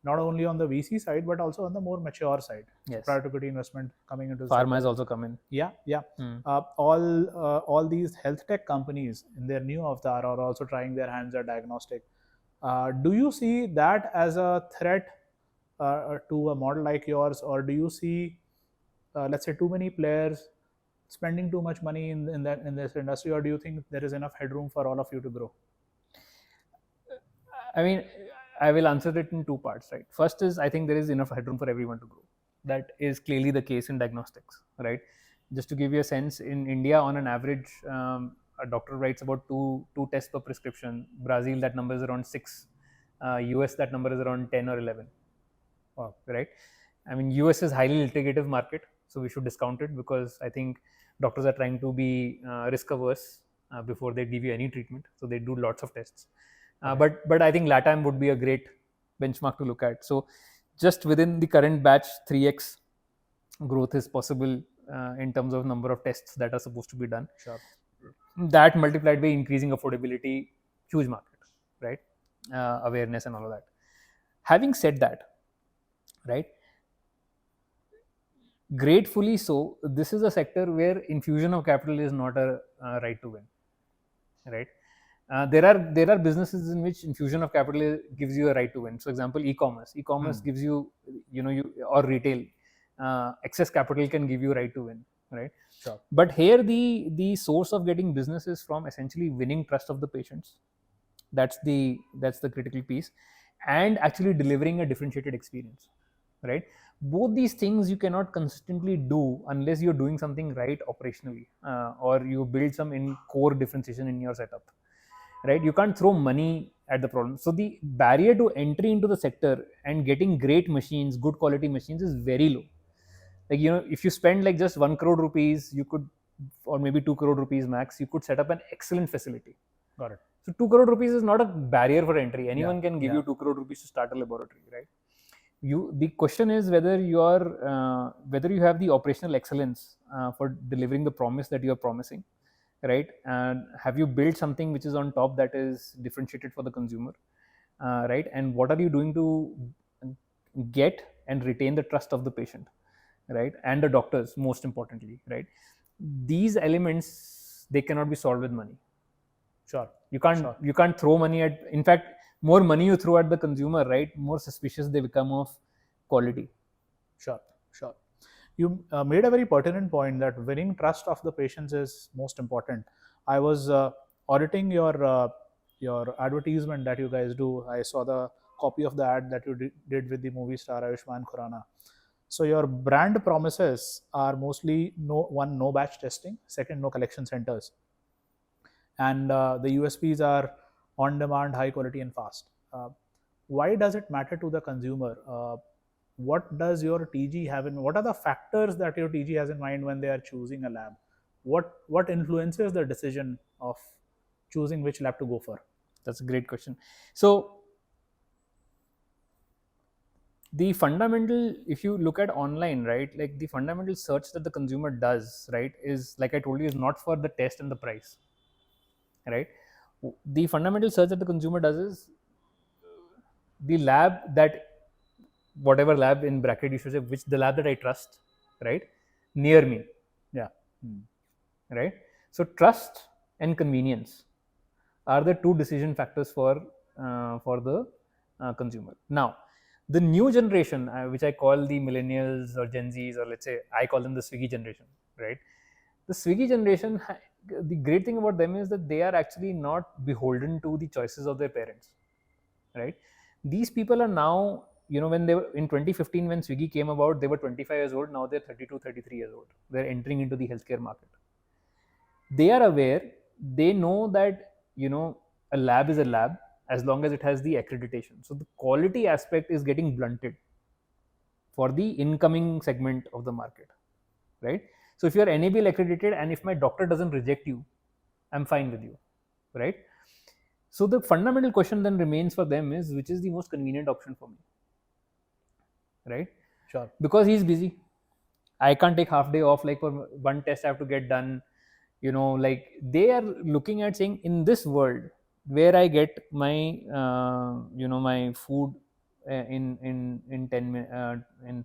not only on the VC side but also on the more mature side. Yes. Private equity investment coming into the Pharma sector. has also come in. Yeah. All these health tech companies in their new avatar are also trying their hands at diagnostic. Do you see that as a threat to a model like yours, or do you see, let's say, too many players spending too much money in this industry, or do you think there is enough headroom for all of you to grow? I mean, I will answer it in two parts, right? First is, I think there is enough headroom for everyone to grow. That is clearly the case in diagnostics, right? Just to give you a sense, in India, on an average, a doctor writes about two tests per prescription. Brazil, that number is around 6. US, that number is around 10 or 11. Wow. Right? I mean, US is highly litigative market, so we should discount it, because I think doctors are trying to be risk averse before they give you any treatment, so they do lots of tests. But I think LATAM would be a great benchmark to look at. So just within the current batch, 3x growth is possible in terms of number of tests that are supposed to be done. Sure. That multiplied by increasing affordability, huge market, right? Awareness and all of that. Having said that, right, gratefully so, this is a sector where infusion of capital is not a right to win, right? There are businesses in which infusion of capital gives you a right to win. For example, e-commerce gives you, or retail, excess capital can give you right to win, right? Sure. But here the source of getting business is from essentially winning trust of the patients. That's the critical piece, and actually delivering a differentiated experience, right? Both these things you cannot consistently do unless you're doing something right operationally, or you build some in core differentiation in your setup, right? You can't throw money at the problem. So the barrier to entry into the sector and getting great machines, good quality machines, is very low. Like, if you spend like just 1 crore rupees, you could, or maybe 2 crore rupees max, you could set up an excellent facility. Got it. So 2 crore rupees is not a barrier for entry. Anyone can give Yeah. you 2 crore rupees to start a laboratory, right? The question is whether you have the operational excellence for delivering the promise that you are promising, right? And have you built something which is on top that is differentiated for the consumer, right? And what are you doing to get and retain the trust of the patient, right? And the doctors, most importantly, right? These elements, they cannot be solved with money. Sure. You can't throw money at, in fact, more money you throw at the consumer, right, more suspicious they become of quality. Sure. You made a very pertinent point that winning trust of the patients is most important. I was auditing your advertisement that you guys do. I saw the copy of the ad that you did with the movie star Ayushmann Khurrana. So your brand promises are mostly no batch testing, second, no collection centers, and the USPs are on demand, high quality, and fast. Why does it matter to the consumer? What does your TG have in? What are the factors that your TG has in mind when they are choosing a lab? What influences the decision of choosing which lab to go for? That's a great question. So the fundamental, if you look at online, right, like the fundamental search that the consumer does, right, is, like I told you, is not for the test and the price, right? The fundamental search that the consumer does is the lab that, whatever lab in bracket you should say, which the lab that I trust, right, near me. Yeah. Right? So trust and convenience are the two decision factors for the consumer. Now, the new generation, which I call the millennials or Gen Zs, or let's say I call them the Swiggy generation, right? The Swiggy generation, the great thing about them is that they are actually not beholden to the choices of their parents, right? These people are now, when they were in 2015, when Swiggy came about, they were 25 years old. Now they're 32, 33 years old. They're entering into the healthcare market. They are aware, they know that, a lab is a lab as long as it has the accreditation. So the quality aspect is getting blunted for the incoming segment of the market, right? So if you are NABL accredited and if my doctor doesn't reject you, I'm fine with you, right? So the fundamental question then remains for them is, which is the most convenient option for me, right? Sure. Because he's busy. I can't take half day off, like for one test I have to get done. Like they are looking at saying, in this world where I get my, my food in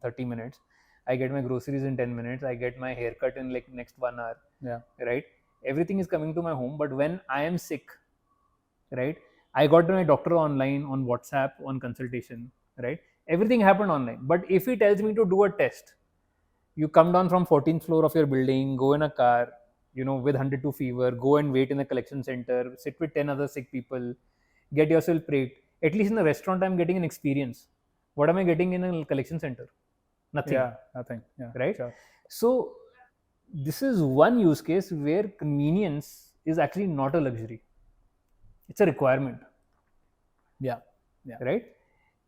30 minutes. I get my groceries in 10 minutes. I get my haircut in like next 1 hour. Yeah. Right. Everything is coming to my home. But when I am sick, right, I got my doctor online, on WhatsApp, on consultation. Right. Everything happened online. But if he tells me to do a test, you come down from 14th floor of your building, go in a car, with 102 fever, go and wait in a collection center, sit with 10 other sick people, get yourself pricked. At least in the restaurant, I'm getting an experience. What am I getting in a collection center? Nothing. Yeah, nothing. Yeah, right. Sure. So this is one use case where convenience is actually not a luxury. It's a requirement. Yeah. Right.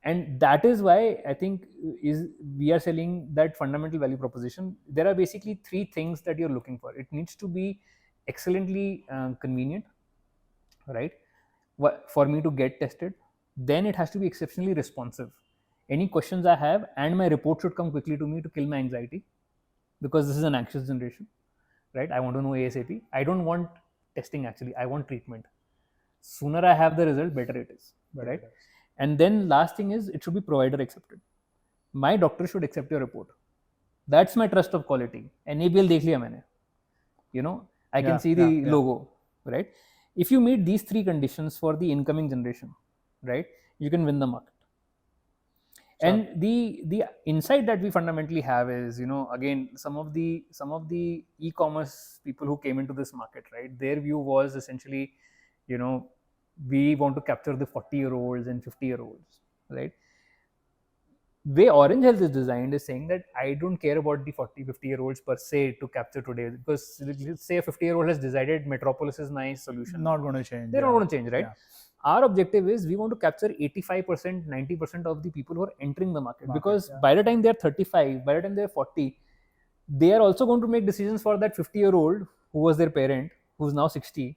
And that is why I think we are selling that fundamental value proposition. There are basically three things that you're looking for. It needs to be excellently convenient, right, for me to get tested. Then it has to be exceptionally responsive. Any questions I have, and my report should come quickly to me to kill my anxiety, because this is an anxious generation, right? I want to know ASAP. I don't want testing, actually. I want treatment. Sooner I have the result, better it is, right? And then last thing is, it should be provider accepted. My doctor should accept your report. That's my trust of quality. NABL dekh liya maine. I can see the logo, right? If you meet these three conditions for the incoming generation, right, you can win the market. Sure. And the insight that we fundamentally have is, again, some of the e-commerce people who came into this market, right, their view was essentially, we want to capture the 40-year-olds and 50-year-olds, right? Way Orange Health is designed is saying that I don't care about the 40, 50-year-olds per se to capture today, because let's say a 50-year-old has decided Metropolis is nice solution. Not going to change. They're not going to change, right? Yeah. Our objective is we want to capture 85%, 90% of the people who are entering the market, because by the time they're 35, by the time they're 40, they are also going to make decisions for that 50-year-old who was their parent, who's now 60.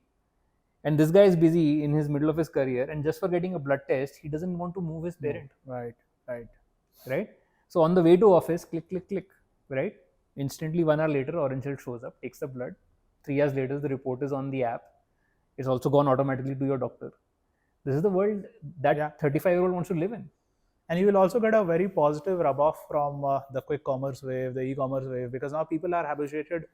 And this guy is busy in his middle of his career, and just for getting a blood test, he doesn't want to move his parent. Right. So on the way to office, click, right? Instantly 1 hour later, Orange Health shows up, takes the blood. 3 hours later, the report is on the app. It's also gone automatically to your doctor. This is the world that 35-year-old wants to live in. And you will also get a very positive rub-off from the quick commerce wave, the e-commerce wave, because now people are habituated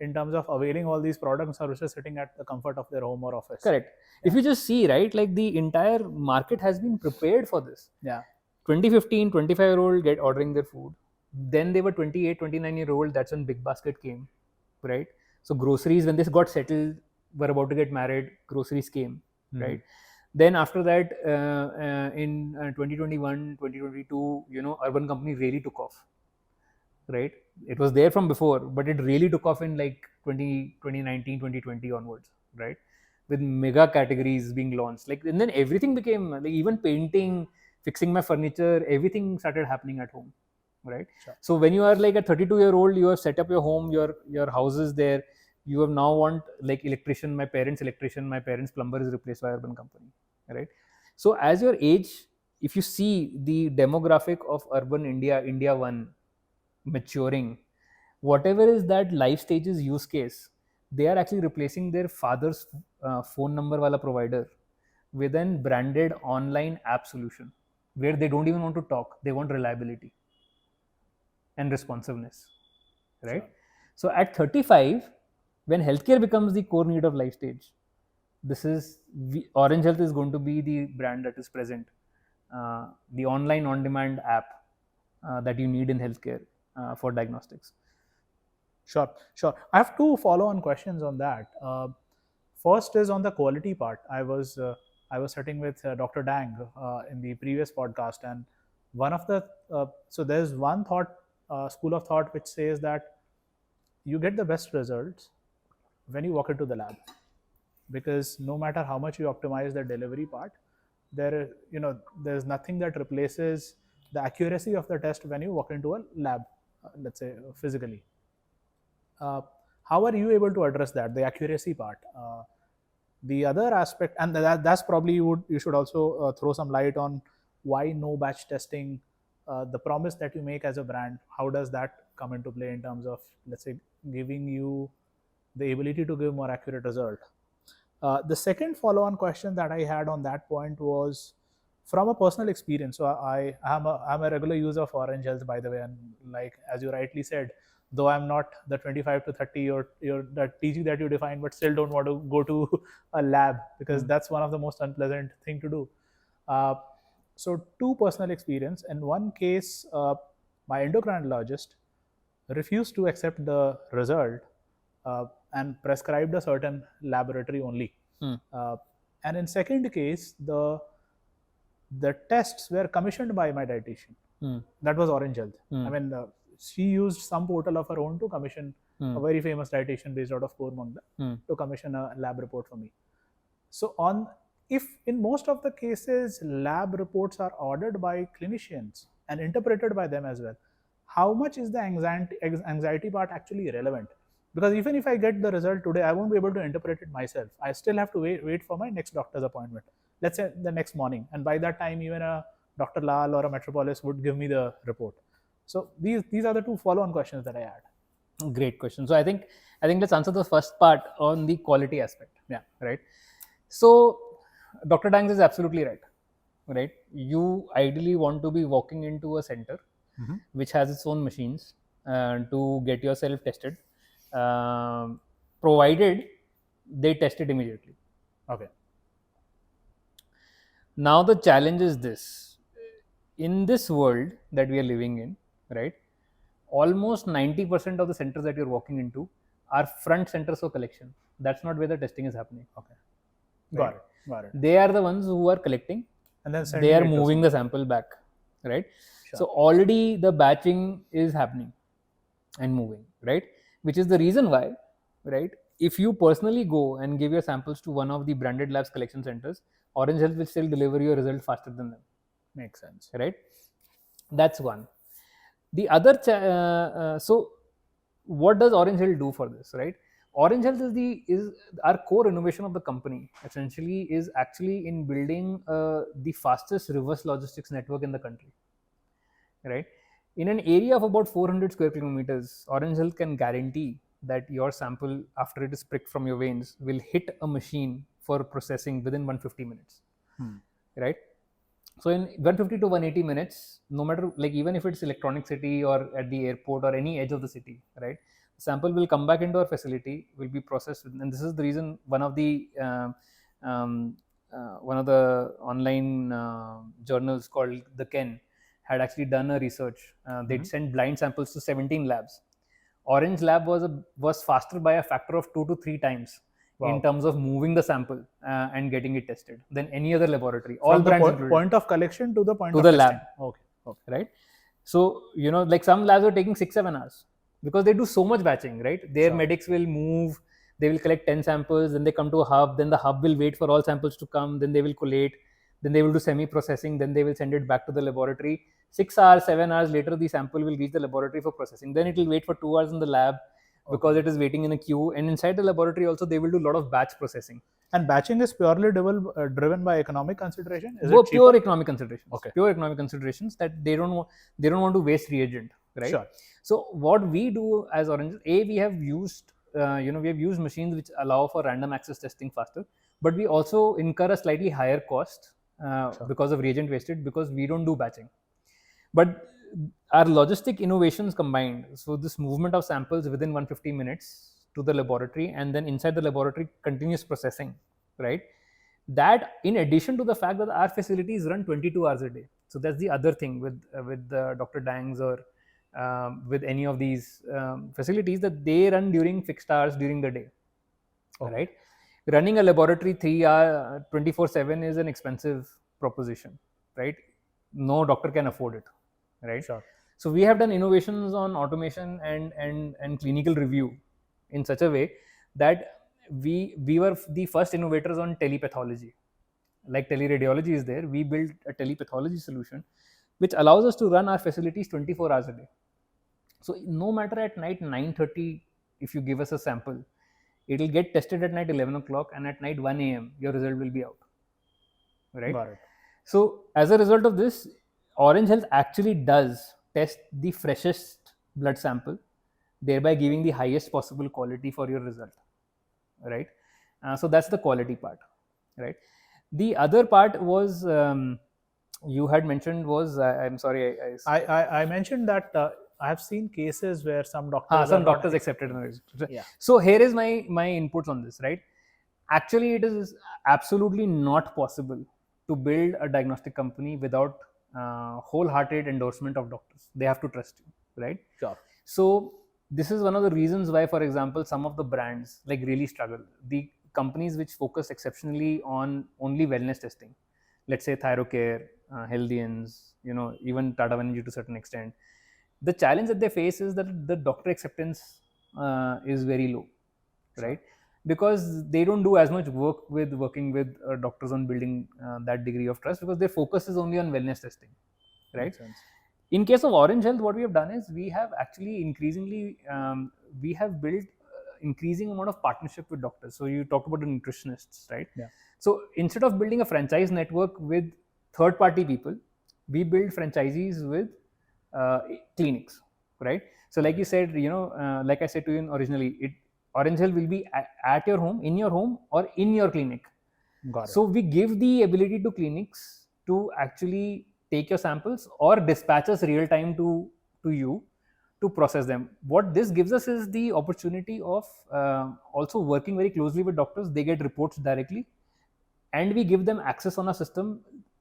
in terms of availing all these products and services sitting at the comfort of their home or office. Correct. Yeah. If you just see, right, like the entire market has been prepared for this. Yeah. 2015, 25-year-old get ordering their food. Then they were 28, 29-year-old. That's when Big Basket came, right? So groceries, when this got settled, were about to get married, groceries came, right? Then after that, in 2021, 2022, Urban Company really took off, right? It was there from before, but it really took off in like 2019, 2020 onwards, right? With mega categories being launched. And then everything became, like, even painting, fixing my furniture, everything started happening at home, right? Sure. So when you are like a 32-year-old, you have set up your home, your house is there. You have now want like electrician, my parents' plumber is replaced by Urban Company, right? So as your age, if you see the demographic of urban India 1 maturing, whatever is that life stages use case, they are actually replacing their father's phone number wala provider with an branded online app solution, where they don't even want to talk, they want reliability and responsiveness, right? Sure. So at 35, when healthcare becomes the core need of life stage, Orange Health is going to be the brand that is present, the online on-demand app that you need in healthcare for diagnostics. Sure. I have two follow-on questions on that. First is on the quality part. I was sitting with Dr. Dang in the previous podcast, and one of the so there's one school of thought which says that you get the best results when you walk into the lab, because no matter how much you optimize the delivery part, there's nothing that replaces the accuracy of the test when you walk into a lab, let's say physically. How are you able to address that, the accuracy part? The other aspect, and that's probably you should also throw some light on why no batch testing, the promise that you make as a brand, how does that come into play in terms of, let's say, giving you the ability to give more accurate result? The second follow-on question that I had on that point was, from a personal experience, so I'm a regular user of Orange Health, by the way, and like as you rightly said, though I'm not the 25 to 30 or the TG that you define, but still don't want to go to a lab because that's one of the most unpleasant thing to do. Uh, so two personal experience. In one case, my endocrinologist refused to accept the result and prescribed a certain laboratory only. Uh, and in second case, the tests were commissioned by my dietitian. That was Orange Health. I mean, she used some portal of her own to commission a very famous dietitian based out of Kormangla to commission a lab report for me. So if in most of the cases lab reports are ordered by clinicians and interpreted by them as well, how much is the anxiety part actually relevant? Because even if I get the result today, I won't be able to interpret it myself. I still have to wait for my next doctor's appointment, let's say the next morning, and by that time even a Dr. Lal or a Metropolis would give me the report. So these are the two follow-on questions that I had. Great question. So I think let's answer the first part on the quality aspect. Yeah. Right. So Dr. Dangs is absolutely right. Right. You ideally want to be walking into a center which has its own machines to get yourself tested, provided they test it immediately. Okay. Now the challenge is this: in this world that we are living in, right? Almost 90% of the centers that you're walking into are front centers for collection. That's not where the testing is happening. Okay. Got it. They are the ones who are collecting, and then they are moving the sample back, right? Sure. So already the batching is happening and moving, right? Which is the reason why, right? If you personally go and give your samples to one of the branded labs collection centers, Orange Health will still deliver you a result faster than them. Makes sense, right? That's one. The other, so what does Orange Health do for this, right? Orange Health is our core innovation of the company. Essentially, is actually in building the fastest reverse logistics network in the country, right? In an area of about 400 square kilometers, Orange Health can guarantee that your sample, after it is pricked from your veins, will hit a machine for processing within 150 minutes, right? So in 150 to 180 minutes, no matter, like, even if it's Electronic City or at the airport or any edge of the city, right? The sample will come back into our facility, will be processed, and this is the reason one of the online journals called The Ken had actually done a research. They'd sent blind samples to 17 labs. Orange Lab was faster by a factor of 2 to 3 times. Wow. In terms of moving the sample and getting it tested than any other laboratory. All from the point of collection to the point to of the testing. Lab. Okay. Right. So, like some labs are taking 6-7 hours because they do so much batching, right? Their medics will move, they will collect 10 samples, then they come to a hub, then the hub will wait for all samples to come, then they will collate, then they will do semi-processing, then they will send it back to the laboratory. 6 hours, 7 hours later, the sample will reach the laboratory for processing. Then it will wait for 2 hours in the lab because it is waiting in a queue. And inside the laboratory also, they will do a lot of batch processing. And batching is purely driven by economic consideration? Is it pure economic considerations. Okay. Pure economic considerations that they don't want to waste reagent, right? Sure. So what we do as Orange, we have used machines which allow for random access testing faster, but we also incur a slightly higher cost because of reagent wasted, because we don't do batching. But our logistic innovations combined, so this movement of samples within 150 minutes to the laboratory, and then inside the laboratory continuous processing, right? That, in addition to the fact that our facilities run 22 hours a day. So that's the other thing with Dr. Dangs or with any of these facilities, that they run during fixed hours during the day, right? Running a laboratory 24/7 is an expensive proposition, right? No doctor can afford it, right? Sure. So we have done innovations on automation and clinical review in such a way that we were the first innovators on telepathology. Like teleradiology is there, we built a telepathology solution which allows us to run our facilities 24 hours a day. So no matter at night 9:30, if you give us a sample, it will get tested at night 11 o'clock, and at night 1 a.m. your result will be out, right? Got it. So as a result of this, Orange Health actually does test the freshest blood sample, thereby giving the highest possible quality for your result, right? So that's the quality part, right? The other part was you had mentioned was, I'm sorry, I mentioned that I have seen cases where some doctors some are not doctors accepted. Yeah. So here is my inputs on this, right? Actually, it is absolutely not possible to build a diagnostic company without wholehearted endorsement of doctors. They have to trust you, right? Sure. So this is one of the reasons why, for example, some of the brands like really struggle. The companies which focus exceptionally on only wellness testing, let's say Thyrocare, Healthians, even Tata Energy to a certain extent, the challenge that they face is that the doctor acceptance is very low, right? Because they don't do as much work with working with doctors on building that degree of trust, because their focus is only on wellness testing, right? Makes sense. In case of Orange Health, what we have done is we have actually we have built increasing amount of partnership with doctors. So you talked about the nutritionists, right? Yeah. So instead of building a franchise network with third party people, we build franchisees with clinics, right? So like you said, like I said to you originally, Orange Health will be at your home, in your home, or in your clinic. Got it. So we give the ability to clinics to actually take your samples or dispatch us real time to you to process them. What this gives us is the opportunity of also working very closely with doctors. They get reports directly, and we give them access on our system.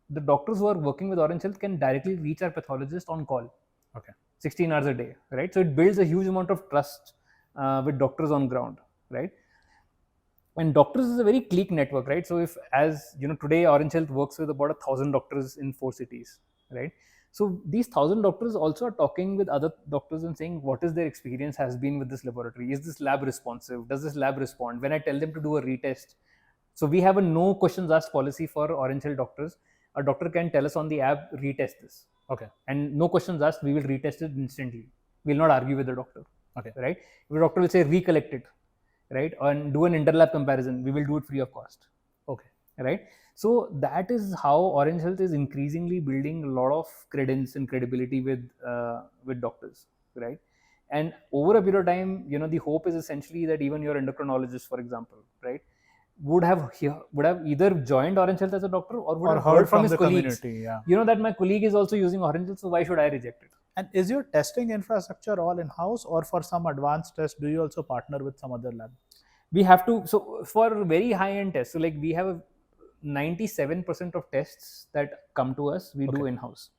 The doctors who are working with Orange Health can directly reach our pathologist on call. Okay. 16 hours a day, right? So it builds a huge amount of trust with doctors on ground, right? And doctors is a very clique network, right? So if, as you know, today Orange Health works with about 1,000 doctors in 4 cities, right? So these 1,000 doctors also are talking with other doctors and saying what is their experience has been with this laboratory. Is this lab responsive? Does this lab respond? When I tell them to do a retest, so we have a no questions asked policy for Orange Health doctors. A doctor can tell us on the app, retest this. Okay. And no questions asked, we will retest it instantly. We will not argue with the doctor. Okay. Right? If the doctor will say recollect it, right, and do an interlab comparison, we will do it free of cost. Okay. Right? So that is how Orange Health is increasingly building a lot of credence and credibility with doctors, right? And over a period of time, the hope is essentially that even your endocrinologist, for example, right, would have either joined Orange Health as a doctor or would have heard from his colleagues. Community, yeah. That my colleague is also using Orange Health, so why should I reject it? And is your testing infrastructure all in-house, or for some advanced tests, do you also partner with some other lab? We have to. So for very high-end tests, so like we have 97% of tests that come to us, we do in-house,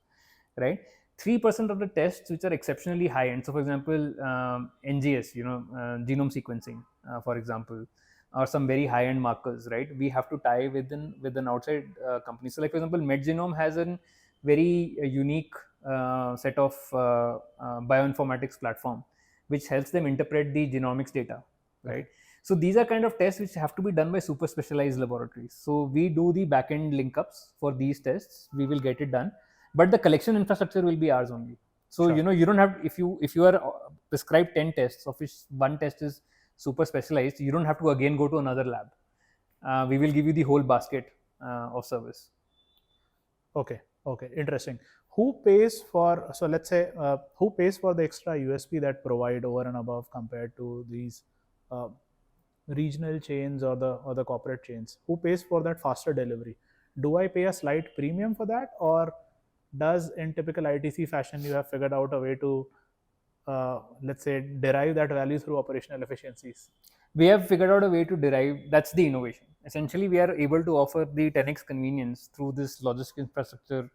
right? 3% of the tests which are exceptionally high-end. So for example, NGS, genome sequencing, for example, or some very high-end markers, right? We have to tie with an outside company. So like for example, MedGenome has a very unique set of bioinformatics platform, which helps them interpret the genomics data, right? Okay. So these are kind of tests which have to be done by super specialized laboratories. So we do the backend link-ups for these tests. We will get it done, but the collection infrastructure will be ours only. So you don't have, if you are prescribed 10 tests, of which one test is super specialized, you don't have to again go to another lab. We will give you the whole basket of service. Okay, interesting. Who pays for, so let's say, who pays for the extra USP that provide over and above compared to these regional chains or the corporate chains? Who pays for that faster delivery? Do I pay a slight premium for that, or does, in typical ITC fashion, you have figured out a way to let's say, derive that value through operational efficiencies? We have figured out a way to derive. That's the innovation. Essentially, we are able to offer the 10x convenience through this logistic infrastructure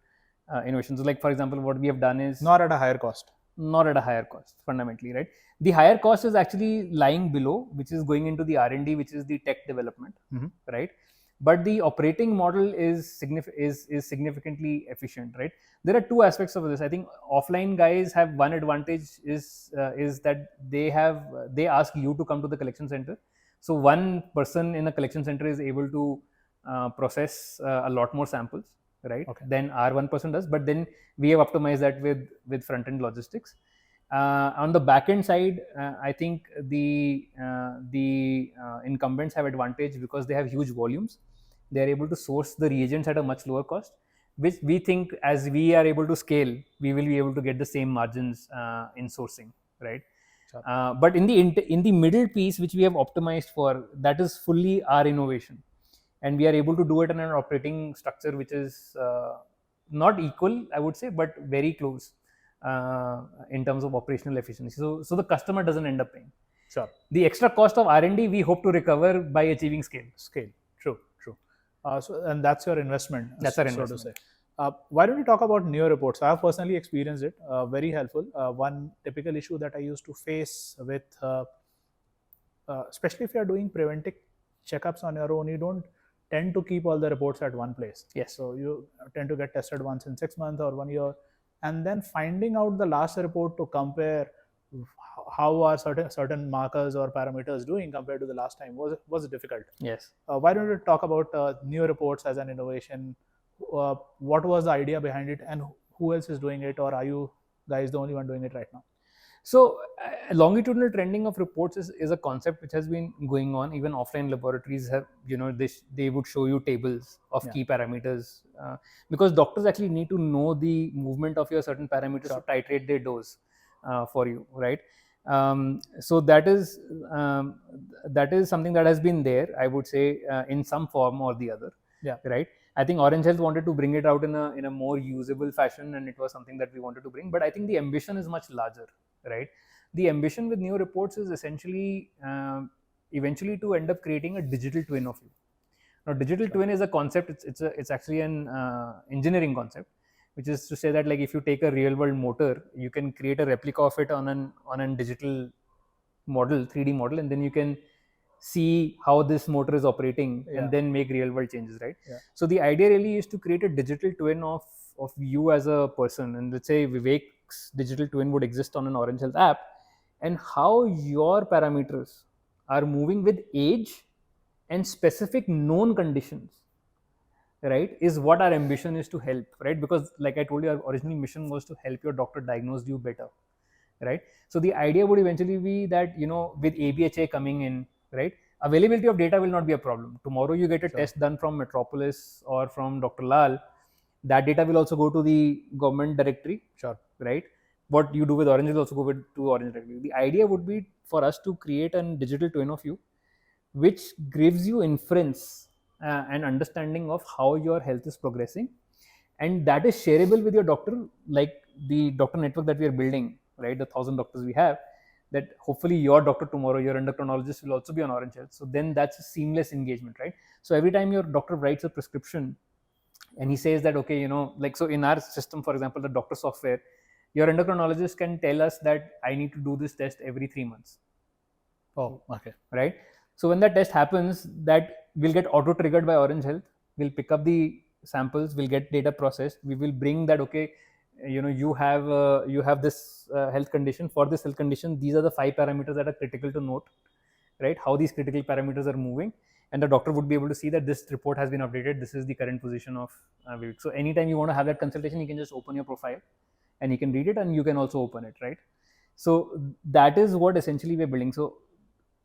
innovation. So like for example, what we have done is not at a higher cost. Not at a higher cost, fundamentally, right? The higher cost is actually lying below, which is going into the R&D, which is the tech development, right? But the operating model is significantly efficient, right? There are two aspects of this. I think offline guys have one advantage is that they ask you to come to the collection center. So one person in a collection center is able to process a lot more samples, right? Than our one person does. But then we have optimized that with front end logistics. On the back end side, I think the incumbents have advantage because they have huge volumes. They are able to source the reagents at a much lower cost, which we think as we are able to scale, we will be able to get the same margins in sourcing, right? Sure. But in the middle piece, which we have optimized for, that is fully our innovation, and we are able to do it in an operating structure which is not equal, I would say, but very close in terms of operational efficiency. So the customer doesn't end up paying. Sure. The extra cost of R&D we hope to recover by achieving scale. True. And that's your investment. That's our so to investment. say. Why don't we talk about neo reports? I have personally experienced it. Very helpful. One typical issue that I used to face with, especially if you are doing preventive checkups on your own, you don't tend to keep all the reports at one place. Yes. So you tend to get tested once in 6 months or 1 year, and then finding out the last report to compare how are certain markers or parameters doing compared to the last time was difficult. Yes. Why don't we talk about new reports as an innovation? What was the idea behind it, and who else is doing it, or are you guys the only one doing it right now? So longitudinal trending of reports is a concept which has been going on. Even offline laboratories have, they would show you tables of key parameters because doctors actually need to know the movement of your certain parameters to titrate their dose for you, right? So that is something that has been there, I would say, in some form or the other. Yeah. Right. I think Orange Health wanted to bring it out in a more usable fashion, and it was something that we wanted to bring. But I think the ambition is much larger, right? The ambition with new reports is essentially eventually to end up creating a digital twin of you. Now, digital twin is a concept. It's actually an engineering concept, which is to say that, like, if you take a real world motor, you can create a replica of it on an digital model, 3D model, and then you can see how this motor is operating and then make real world changes, right? So the idea really is to create a digital twin of you as a person, and let's say Vivek's digital twin would exist on an Orange Health app, and how your parameters are moving with age and specific known conditions, right, is what our ambition is to help, right? Because like I told you, our original mission was to help your doctor diagnose you better, right? So the idea would eventually be that, with ABHA coming in, right, availability of data will not be a problem. Tomorrow you get a test done from Metropolis or from Dr. Lal, that data will also go to the government directory, right? What you do with Orange will also go to Orange directory. The idea would be for us to create a digital twin of you, which gives you inference and understanding of how your health is progressing, and that is shareable with your doctor, like the doctor network that we are building, right? The 1,000 doctors we have, that hopefully your doctor tomorrow, your endocrinologist, will also be on Orange Health. So then that's a seamless engagement, right? So every time your doctor writes a prescription and he says that, okay, like, so in our system, for example, the doctor software, your endocrinologist can tell us that I need to do this test every 3 months. Oh, okay. Right? So when that test happens, that will get auto triggered by Orange Health. We'll pick up the samples, we'll get data processed, we will bring that, okay, you have this health condition. For this health condition, these are the 5 parameters that are critical to note, right? How these critical parameters are moving, and the doctor would be able to see that this report has been updated, this is the current position of Vivek. So anytime you want to have that consultation, you can just open your profile and you can read it, and you can also open it, right? So that is what essentially we're building. So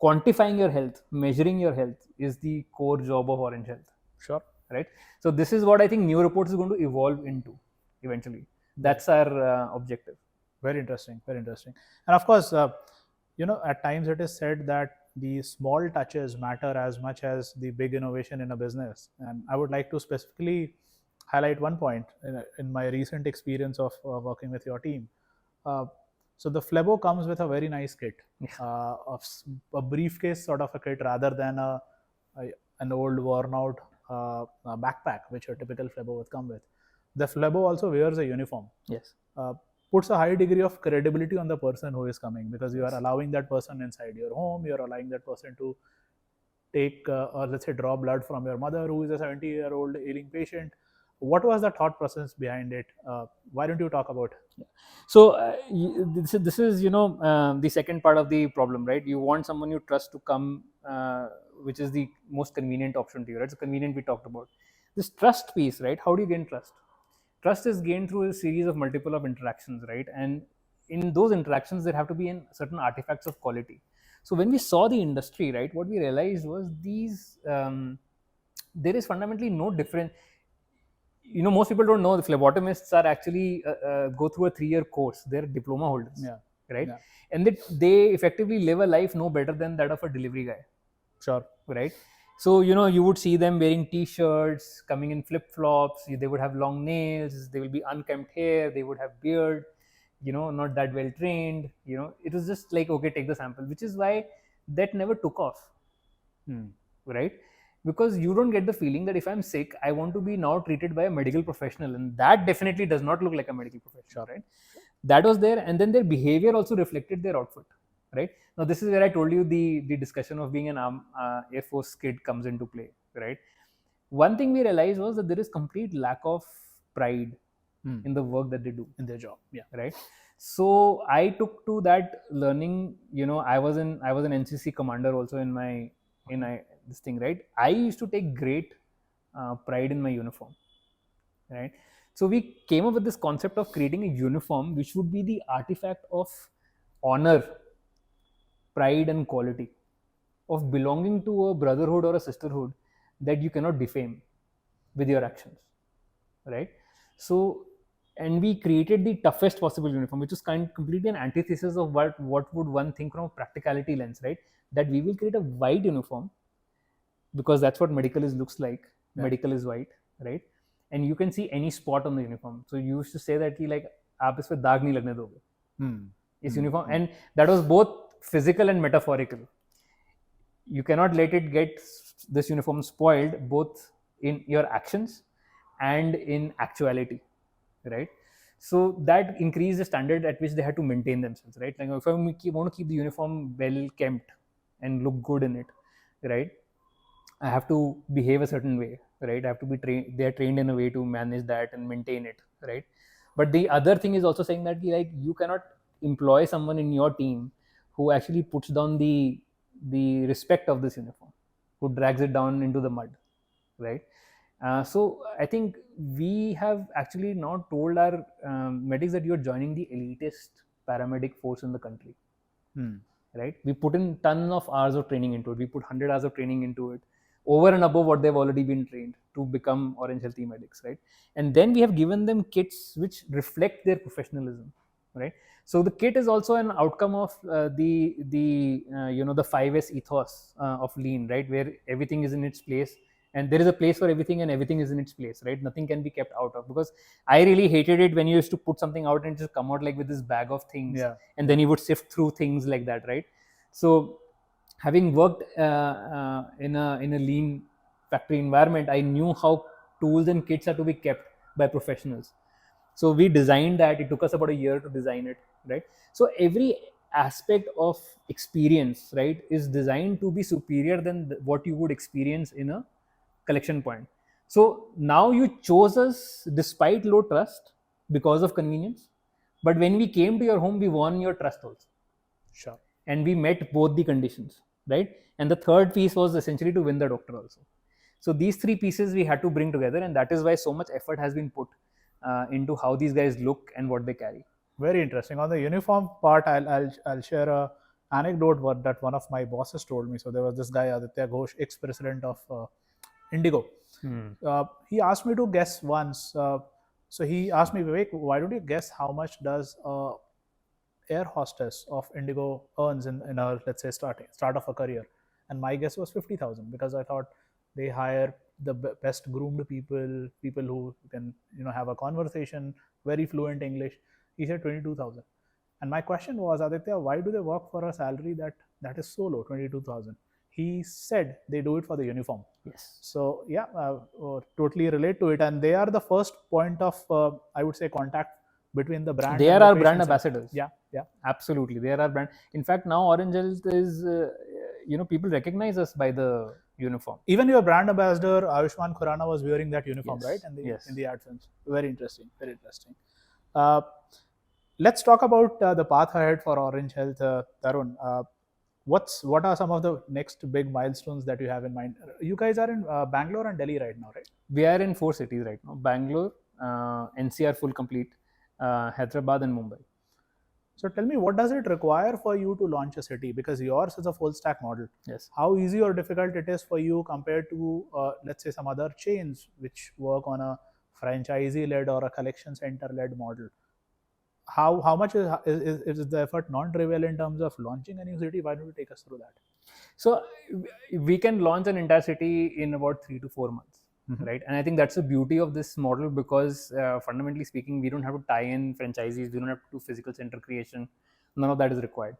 quantifying your health, measuring your health is the core job of Orange Health. Right? So this is what I think new reports is going to evolve into eventually. That's our objective. Very interesting. And of course, at times it is said that the small touches matter as much as the big innovation in a business. And I would like to specifically highlight one point in my recent experience of working with your team. So the Flebo comes with a very nice kit, a briefcase sort of a kit, rather than an old worn out backpack, which a typical Flebo would come with. The Flebo also wears a uniform. Yes. Puts a high degree of credibility on the person who is coming, because you are allowing that person inside your home. You're allowing that person to take or let's say draw blood from your mother, who is a 70-year-old ailing patient. What was the thought process behind it? Why don't you talk about it? So this is the second part of the problem, right? You want someone you trust to come, which is the most convenient option to you, right? So convenient we talked about. This trust piece, right? How do you gain trust? Trust is gained through a series of multiple of interactions, right? And in those interactions, there have to be certain artifacts of quality. So when we saw the industry, right, what we realized was these, there is fundamentally no difference. Most people don't know the phlebotomists are actually go through a 3-year course. They're diploma holders, right? And they effectively live a life no better than that of a delivery guy. Sure. Right? So, you would see them wearing t-shirts, coming in flip-flops, they would have long nails, they will be unkempt hair, they would have beard, not that well trained, it was just like, okay, take the sample, which is why that never took off, right? Because you don't get the feeling that if I'm sick, I want to be now treated by a medical professional, and that definitely does not look like a medical professional, right? That was there, and then their behavior also reflected their outfit, right? Now this is where I told you the discussion of being an Air Force kid comes into play, right? One thing we realized was that there is complete lack of pride in the work that they do in their job. Yeah. Right. So I took to that learning. I was an NCC commander also in my this thing, right? I used to take great pride in my uniform, right? So we came up with this concept of creating a uniform which would be the artifact of honor, pride, and quality, of belonging to a brotherhood or a sisterhood that you cannot defame with your actions, right? So, and we created the toughest possible uniform, which is completely an antithesis of what would one think from a practicality lens, right? That we will create a white uniform because that's what medical looks like. Yeah. Medical is white, right? And you can see any spot on the uniform. So you used to say that like aap ispe daag nahi lagne doge. Is uniform, and that was both physical and metaphorical. You cannot let it get this uniform spoiled both in your actions and in actuality, right? So that increased the standard at which they had to maintain themselves, right? Like if I want to keep the uniform well kept and look good in it, right, I have to behave a certain way, right? I have to be trained. They are trained in a way to manage that and maintain it, right? But the other thing is also saying that like you cannot employ someone in your team who actually puts down the respect of this uniform, who drags it down into the mud, right? So I think we have actually now told our medics that you're joining the elitist paramedic force in the country, right? We put in tons of hours of training into it. We put 100 hours of training into it, over and above what they've already been trained to become Orange Health medics, right? And then we have given them kits which reflect their professionalism, right? So the kit is also an outcome of the 5S ethos of lean, right? Where everything is in its place, and there is a place for everything, and everything is in its place, right? Nothing can be kept out of, because I really hated it when you used to put something out and just come out like with this bag of things, and then you would sift through things like that, right? So having worked in a lean factory environment, I knew how tools and kits are to be kept by professionals. So we designed that. It took us about a year to design it, right? So every aspect of experience, right, is designed to be superior than what you would experience in a collection point. So now you chose us despite low trust because of convenience, but when we came to your home, we won your trust also. Sure. And we met both the conditions, right? And the third piece was essentially to win the doctor also. So these three pieces we had to bring together, and that is why so much effort has been put into how these guys look and what they carry. Very interesting. On the uniform part, I'll share a anecdote that one of my bosses told me. So there was this guy Aditya Ghosh, ex-president of Indigo. He asked me to guess once. So he asked me, Vivek, why don't you guess how much does air hostess of Indigo earns in her, let's say, start of a career? And my guess was 50,000, because I thought they hire the best groomed people who can have a conversation, very fluent English. He said 22,000. And my question was, Aditya, why do they work for a salary that is so low, 22,000? He said they do it for the uniform. Yes. So yeah, totally relate to it. And they are the first point of, I would say, contact between the brand. They are our brand ambassadors. Yeah, absolutely. They are our brand. In fact, now Orange Health is, people recognize us by the uniform. Even your brand ambassador Ayushman Khurana was wearing that uniform, yes. right? In the ad films. Very interesting. Let's talk about the path ahead for Orange Health, Tarun. What are some of the next big milestones that you have in mind? You guys are in Bangalore and Delhi right now, right? We are in 4 cities right now: Bangalore, NCR full complete, Hyderabad, and Mumbai. So tell me, what does it require for you to launch a city? Because yours is a full stack model. Yes. How easy or difficult it is for you compared to, let's say, some other chains which work on a franchisee-led or a collection center-led model? how much is the effort non-trivial in terms of launching a new city? Why don't you take us through that? So we can launch an entire city in about 3 to 4 months, right? And I think that's the beauty of this model, because fundamentally speaking, we don't have to tie in franchisees, we don't have to do physical center creation. None of that is required.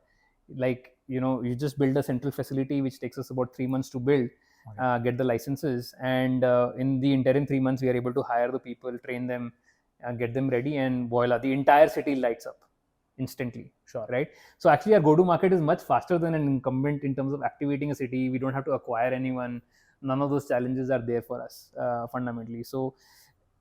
Like, you just build a central facility which takes us about 3 months to build, get the licenses, and in the interim 3 months we are able to hire the people, train them, get them ready, and voila, the entire city lights up instantly. Sure. Right? So actually our go to market is much faster than an incumbent in terms of activating a city. We don't have to acquire anyone. None of those challenges are there for us, fundamentally. So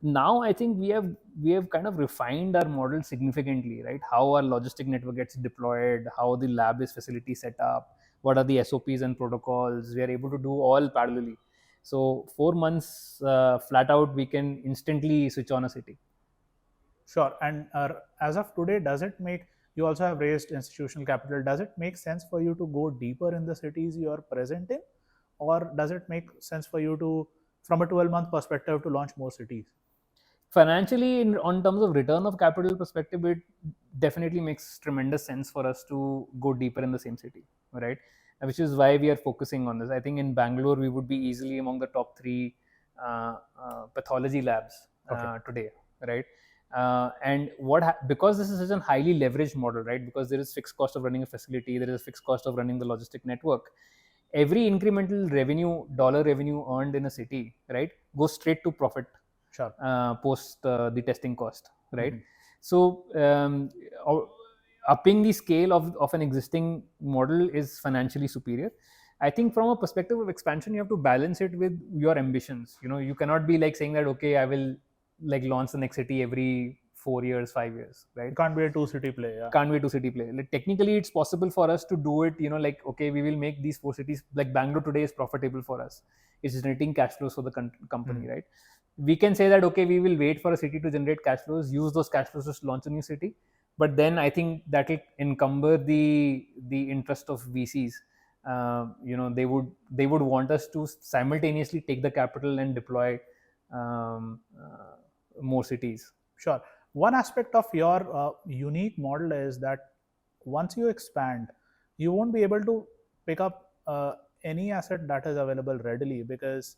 now I think we have kind of refined our model significantly, right? How our logistic network gets deployed, how the lab is facility set up, what are the SOPs and protocols. We are able to do all parallelly. So 4 months flat out, we can instantly switch on a city. Sure. And as of today, does it make, you also have raised institutional capital, does it make sense for you to go deeper in the cities you are present in, or does it make sense for you to, from a 12-month perspective, to launch more cities? Financially, on terms of return of capital perspective, it definitely makes tremendous sense for us to go deeper in the same city, right? Which is why we are focusing on this. I think in Bangalore we would be easily among the top 3 pathology labs today, right? And because this is such a highly leveraged model, right? Because there is fixed cost of running a facility, there is a fixed cost of running the logistic network. Every incremental dollar revenue earned in a city, right, goes straight to profit. Sure. Post the testing cost, right? So upping the scale of an existing model is financially superior. I think from a perspective of expansion, you have to balance it with your ambitions. You cannot be like saying that, okay, I will like launch the next city every 4 years, 5 years, right? It can't be a 2-city play. Yeah. Can't be a 2-city play. Like, technically it's possible for us to do it, like, okay, we will make these 4 cities, like Bangalore today is profitable for us. It's generating cash flows for the company, right? We can say that, okay, we will wait for a city to generate cash flows, use those cash flows to launch a new city. But then I think that will encumber the interest of VCs. They would want us to simultaneously take the capital and deploy more cities. Sure. One aspect of your unique model is that once you expand, you won't be able to pick up any asset that is available readily, because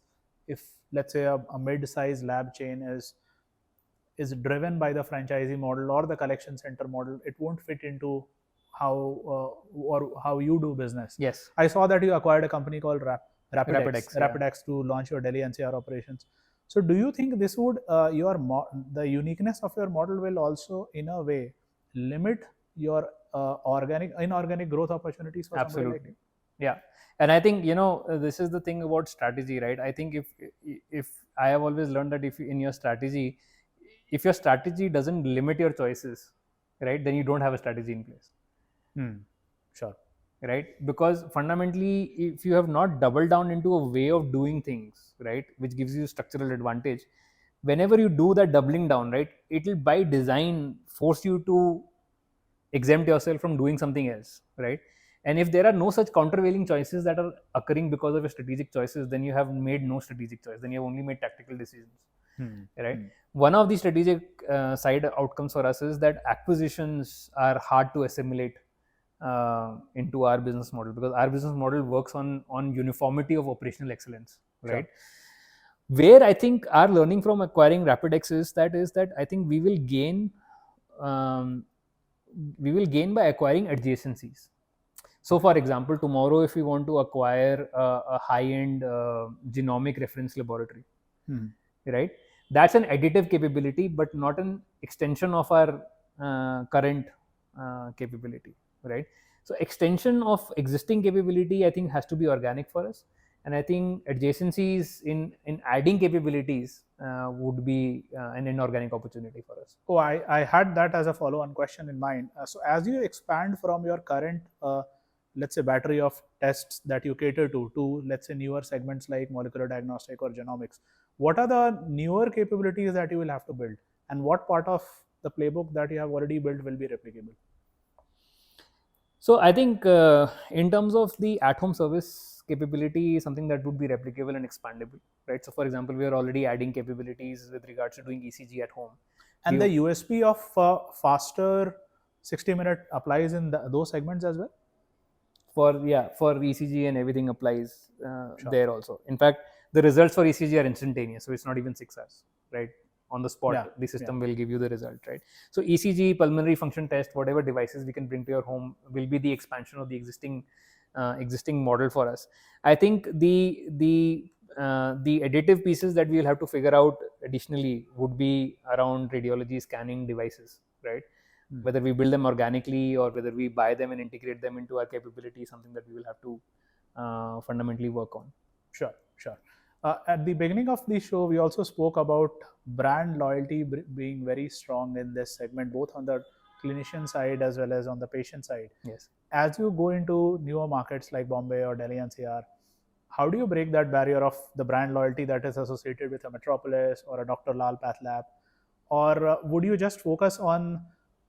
if, let's say, a mid-sized lab chain is driven by the franchisee model or the collection center model, it won't fit into how you do business. Yes. I saw that you acquired a company called RapidX to launch your Delhi NCR operations. So do you think this would the uniqueness of your model will also in a way limit your inorganic growth opportunities for somebody like you? Yeah. And I think this is the thing about strategy, right? I think if I have always learned that if your strategy doesn't limit your choices, right, then you don't have a strategy in place. Sure. Right? Because fundamentally, if you have not doubled down into a way of doing things, right, which gives you structural advantage, whenever you do that doubling down, right, it will by design force you to exempt yourself from doing something else, right? And if there are no such countervailing choices that are occurring because of your strategic choices, then you have made no strategic choice. Then you have only made tactical decisions, right? One of the strategic side outcomes for us is that acquisitions are hard to assimilate into our business model, because our business model works on uniformity of operational excellence, right? Sure. Where I think our learning from acquiring RapidX is that I think we will gain by acquiring adjacencies. So for example, tomorrow if we want to acquire a high-end genomic reference laboratory, right, that's an additive capability but not an extension of our current capability, right? So extension of existing capability I think has to be organic for us, and I think adjacencies in adding capabilities would be an inorganic opportunity for us. Oh, I had that as a follow-on question in mind. So as you expand from your current let's say battery of tests that you cater to let's say newer segments like molecular diagnostic or genomics, what are the newer capabilities that you will have to build, and what part of the playbook that you have already built will be replicable? So I think in terms of the at-home service capability, something that would be replicable and expandable, right? So for example, we are already adding capabilities with regards to doing ECG at home. And the USP of faster 60-minute applies in those segments as well? For ECG and everything applies there also. In fact, the results for ECG are instantaneous, so it's not even 6 hours, right? On the spot, the system will give you the result, right? So ECG, pulmonary function test, whatever devices we can bring to your home will be the expansion of the existing model for us. I think the additive pieces that we'll have to figure out additionally would be around radiology scanning devices, right? Whether we build them organically or whether we buy them and integrate them into our capability is something that we will have to fundamentally work on. Sure. At the beginning of the show, we also spoke about brand loyalty being very strong in this segment, both on the clinician side as well as on the patient side. Yes. As you go into newer markets like Bombay or Delhi NCR, how do you break that barrier of the brand loyalty that is associated with a Metropolis or a Dr. Lal Path Lab? Or would you just focus on,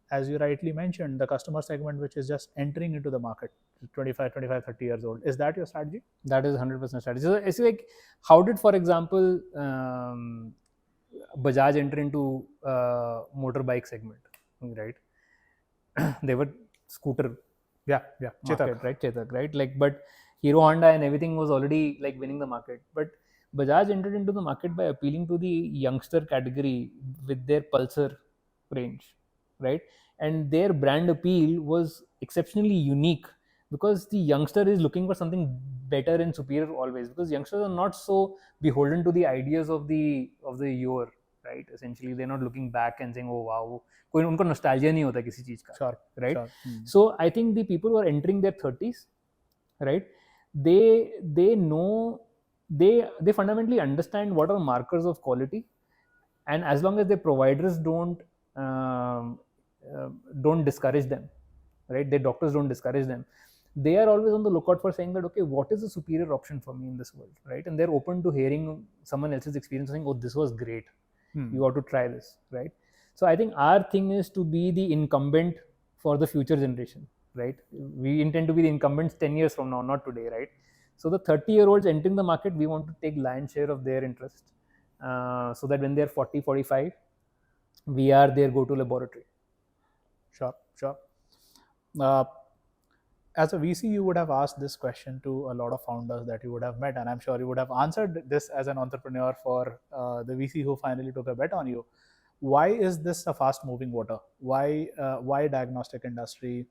as you rightly mentioned, the customer segment which is just entering into the market, 25, 30 years old? Is that your strategy? That is 100% strategy. So it's like, how did, for example, Bajaj enter into motorbike segment, right? They were scooter market, right? Chetak, right? Like, but Hero Honda and everything was already like winning the market. But Bajaj entered into the market by appealing to the youngster category with their Pulsar range, right? And their brand appeal was exceptionally unique because the youngster is looking for something better and superior always, because youngsters are not so beholden to the ideas of the year, right? Essentially, they're not looking back and saying, oh wow, कोई उनको nostalgia नहीं होता किसी चीज का, right? So I think the people who are entering their 30s, right, they know, they fundamentally understand what are markers of quality, and as long as their providers don't discourage them, right, their doctors don't discourage them, they are always on the lookout for saying that, okay, what is the superior option for me in this world, right? And they're open to hearing someone else's experience, saying, oh, this was great, you ought to try this, right? So I think our thing is to be the incumbent for the future generation, right? We intend to be the incumbents 10 years from now, not today, right? So the 30-year-olds entering the market, we want to take lion's share of their interest, so that when they're 40, 45, we are their go-to laboratory. Sure. As a VC, you would have asked this question to a lot of founders that you would have met, and I'm sure you would have answered this as an entrepreneur for the VC who finally took a bet on you. Why is this a fast-moving water? Why diagnostic industry?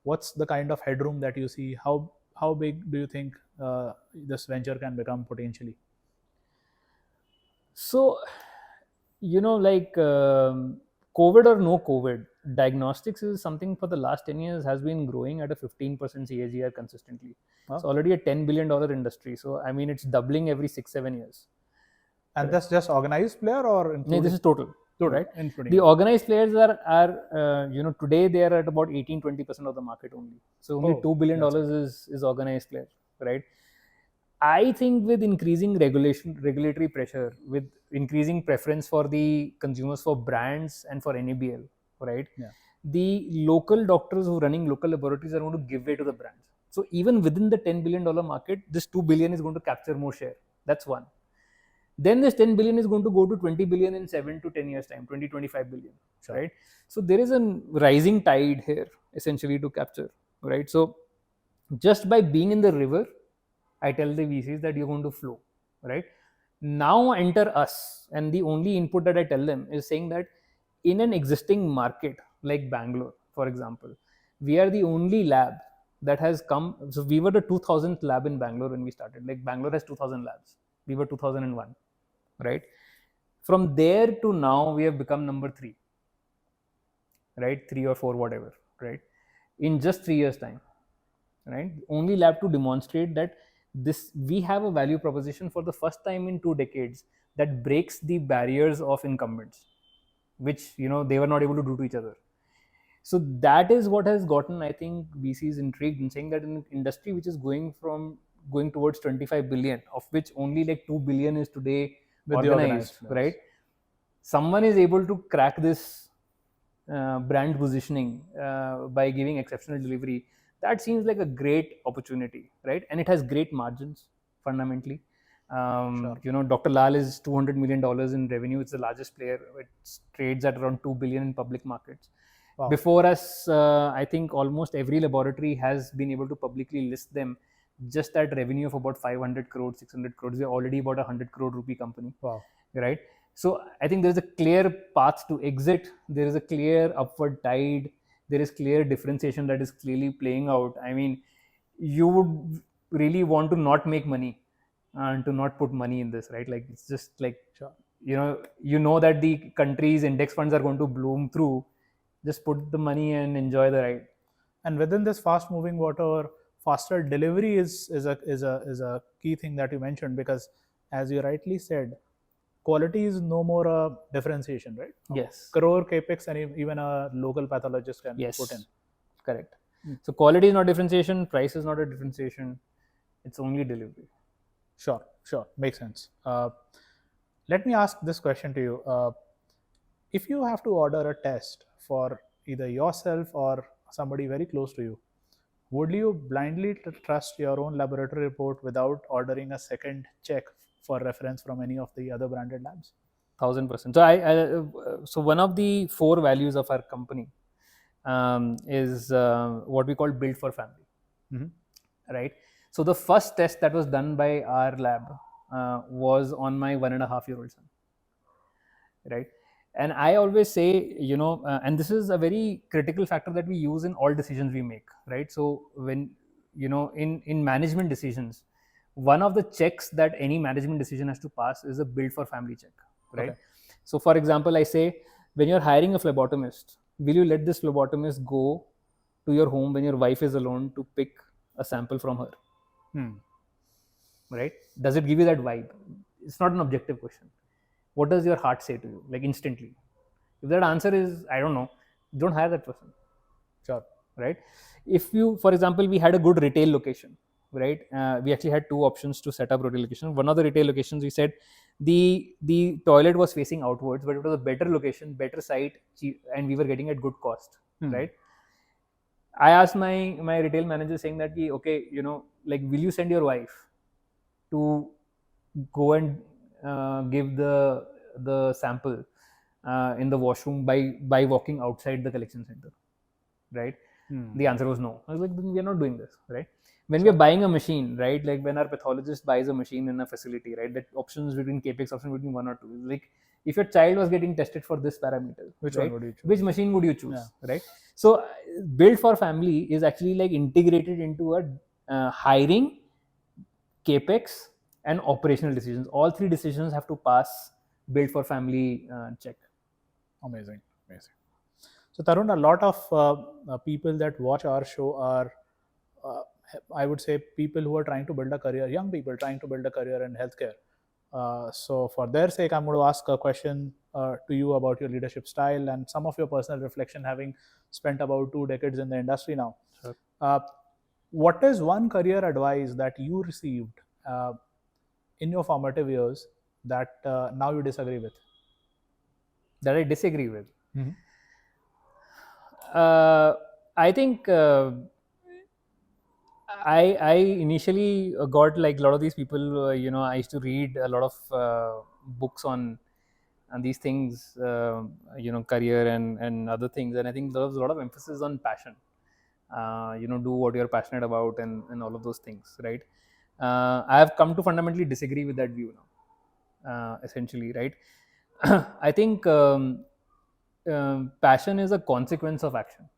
What's the kind of headroom that you see? How big do you think this venture can become potentially? So, like COVID or no COVID, diagnostics is something for the last 10 years has been growing at a 15% CAGR consistently. It's already a $10 billion industry. So, I mean, it's doubling every 6-7 years. And that's just organized player or including? No, this is total. Right? Including the organized players are today they are at about 18-20% of the market only. So only $2 billion is organized players, right? I think with increasing regulatory pressure, with increasing preference for the consumers for brands and for NABL, right? Yeah. The local doctors who are running local laboratories are going to give way to the brands. So even within the $10 billion market, this $2 billion is going to capture more share. That's one. Then this 10 billion is going to go to 20 billion in 7 to 10 years time, 20-25 billion, right? So there is a rising tide here essentially to capture, right? So just by being in the river, I tell the VCs that you're going to flow, right? Now enter us, and the only input that I tell them is saying that in an existing market like Bangalore, for example, we are the only lab that has come. So we were the 2000th lab in Bangalore when we started. Like Bangalore has 2000 labs. We were 2001. Right? From there to now, we have become number 3, right? 3 or 4, whatever, right? In just 3 years' time, right? Only lab to demonstrate that we have a value proposition for the first time in 2 decades that breaks the barriers of incumbents, which they were not able to do to each other. So that is what has gotten, I think, VCs intrigued in saying that in an industry which is going towards 25 billion, of which only like 2 billion is today organized, right? Someone is able to crack this brand positioning by giving exceptional delivery. That seems like a great opportunity, right? And it has great margins fundamentally. Dr. Lal is $200 million in revenue. It's the largest player. It trades at around 2 billion in public markets. Wow. Before us, I think almost every laboratory has been able to publicly list them. Just that revenue of about 500 crores, 600 crores, we're already about 100 crore rupee company. Wow. Right? So I think there's a clear path to exit. There is a clear upward tide. There is clear differentiation that is clearly playing out. I mean, you would really want to not make money and to not put money in this, right? Like, it's just like, Sure. you know that the country's index funds are going to bloom through. Just put the money and enjoy the ride. And within this fast moving water, faster delivery is a key thing that you mentioned, because as you rightly said, quality is no more a differentiation, right? Yes. Crore capex and even a local pathologist can Yes. put in. Correct. So quality is not differentiation, price is not a differentiation. It's only delivery. Sure. Makes sense. Let me ask this question to you. If you have to order a test for either yourself or somebody very close to you, would you blindly trust your own laboratory report without ordering a second check for reference from any of the other branded labs? 1000%. So so one of the 4 values of our company is what we call build for family. Mm-hmm. Right? So the first test that was done by our lab was on my 1.5-year-old son. Right? And I always say, and this is a very critical factor that we use in all decisions we make, right? So when, in management decisions, one of the checks that any management decision has to pass is a build for family check, right? Okay. So for example, I say, when you're hiring a phlebotomist, will you let this phlebotomist go to your home when your wife is alone to pick a sample from her? Right? Does it give you that vibe? It's not an objective question. What does your heart say to you, like instantly? If that answer is, I don't know, don't hire that person. Sure. Right? If you, for example, we had a good retail location, right? We actually had 2 options to set up retail location. One of the retail locations, we said the toilet was facing outwards, but it was a better location, better site, cheap, and we were getting at good cost, right? I asked my retail manager saying that, okay, like, will you send your wife to go and give the sample in the washroom by walking outside the collection center, right? The answer was no. I was like, we are not doing this, right? When we are buying a machine, right? Like when our pathologist buys a machine in a facility, right? That options between capex, option between 1 or 2. Like, if your child was getting tested for this parameter, Which right? one would you choose? Which machine would you choose, right? So build for family is actually like integrated into a hiring, capex, and operational decisions. All 3 decisions have to pass build for family check. Amazing. So Tarun, a lot of people that watch our show are, I would say, people who are trying to build a career, young people trying to build a career in healthcare. So for their sake, I'm going to ask a question to you about your leadership style and some of your personal reflection, having spent about 2 decades in the industry now. Sure. What is one career advice that you received in your formative years that now you disagree with? That I disagree with? Mm-hmm. I think I initially got, like a lot of these people, I used to read a lot of books on these things, career and other things, and I think there was a lot of emphasis on passion. Do what you're passionate about and all of those things, right? I have come to fundamentally disagree with that view now, essentially, right? I think passion is a consequence of action,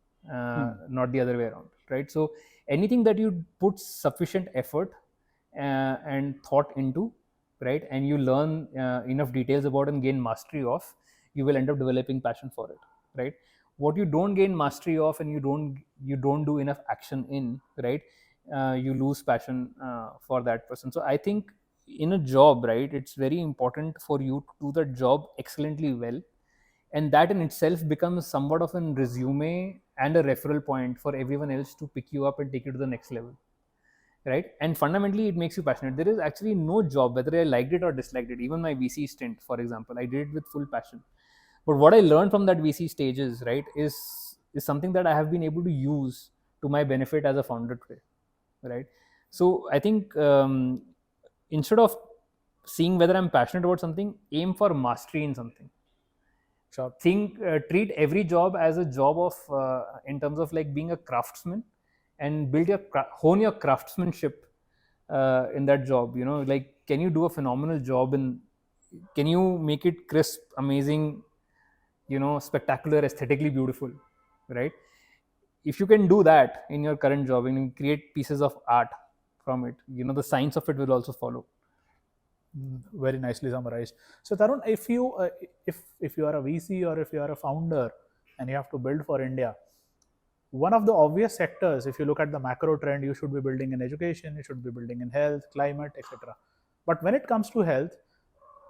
not the other way around, right? So anything that you put sufficient effort and thought into, right, and you learn enough details about and gain mastery of, you will end up developing passion for it, right? What you don't gain mastery of and you don't do enough action in, right, you lose passion for that person. So I think in a job, right, it's very important for you to do the job excellently well, and that in itself becomes somewhat of a resume and a referral point for everyone else to pick you up and take you to the next level, right? And fundamentally it makes you passionate. There is actually no job, whether I liked it or disliked it. Even my VC stint, for example, I did it with full passion, but what I learned from that VC stages, right, is something that I have been able to use to my benefit as a founder today, right? So I think instead of seeing whether I'm passionate about something, aim for mastery in something. Sure. Treat every job as a job of in terms of like being a craftsman, and hone your craftsmanship in that job. Like, can you do a phenomenal job, and can you make it crisp, amazing, spectacular, aesthetically beautiful, right? If you can do that in your current job and you create pieces of art from it, the science of it will also follow. Very nicely summarized. So Tarun, if you are a VC or if you are a founder and you have to build for India, one of the obvious sectors, if you look at the macro trend, you should be building in education, you should be building in health, climate, etc. But when it comes to health,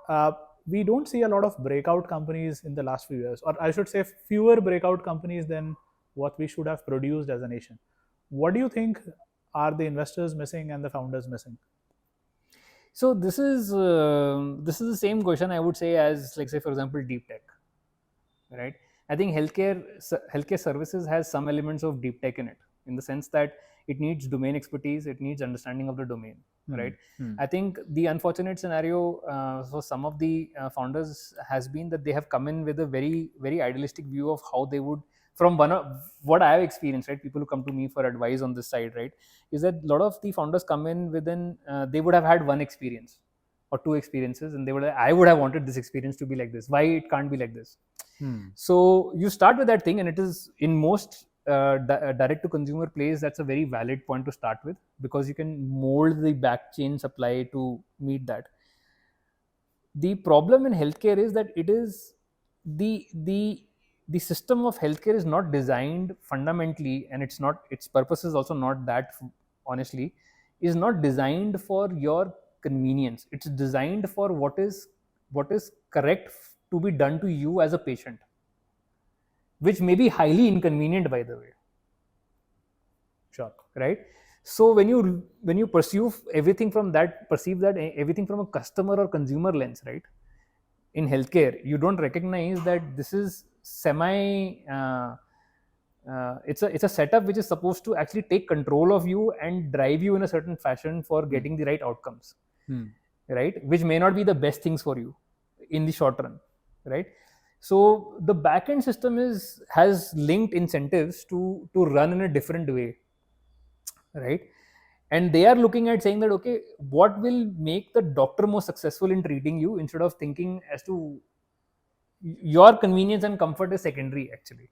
uh, we don't see a lot of breakout companies in the last few years, or I should say fewer breakout companies than what we should have produced as a nation. What do you think are the investors missing and the founders missing? So this is the same question I would say as, like, say for example, deep tech, right? I think healthcare services has some elements of deep tech in it, in the sense that it needs domain expertise, it needs understanding of the domain, right? I think the unfortunate scenario for some of the founders has been that they have come in with a very, very idealistic view of how they would, from one of what I have experienced, right? People who come to me for advice on this side, right, is that a lot of the founders come in within they would have had one experience or two experiences, and I would have wanted this experience to be like this. Why it can't be like this? So you start with that thing, and it is in most direct to consumer plays, that's a very valid point to start with, because you can mold the back chain supply to meet that. The problem in healthcare is that it is the system of healthcare is not designed fundamentally, and its purpose is also not that, honestly, is not designed for your convenience. It's designed for what is correct to be done to you as a patient, which may be highly inconvenient, by the way. Sure. Right? So when you perceive everything from everything from a customer or consumer lens, right, in healthcare, you don't recognize that this is it's a setup which is supposed to actually take control of you and drive you in a certain fashion for getting the right outcomes, right, which may not be the best things for you in the short run, right? So the backend system has linked incentives to run in a different way, right? And they are looking at saying that, okay, what will make the doctor more successful in treating you, instead of thinking as to your convenience and comfort is secondary, actually.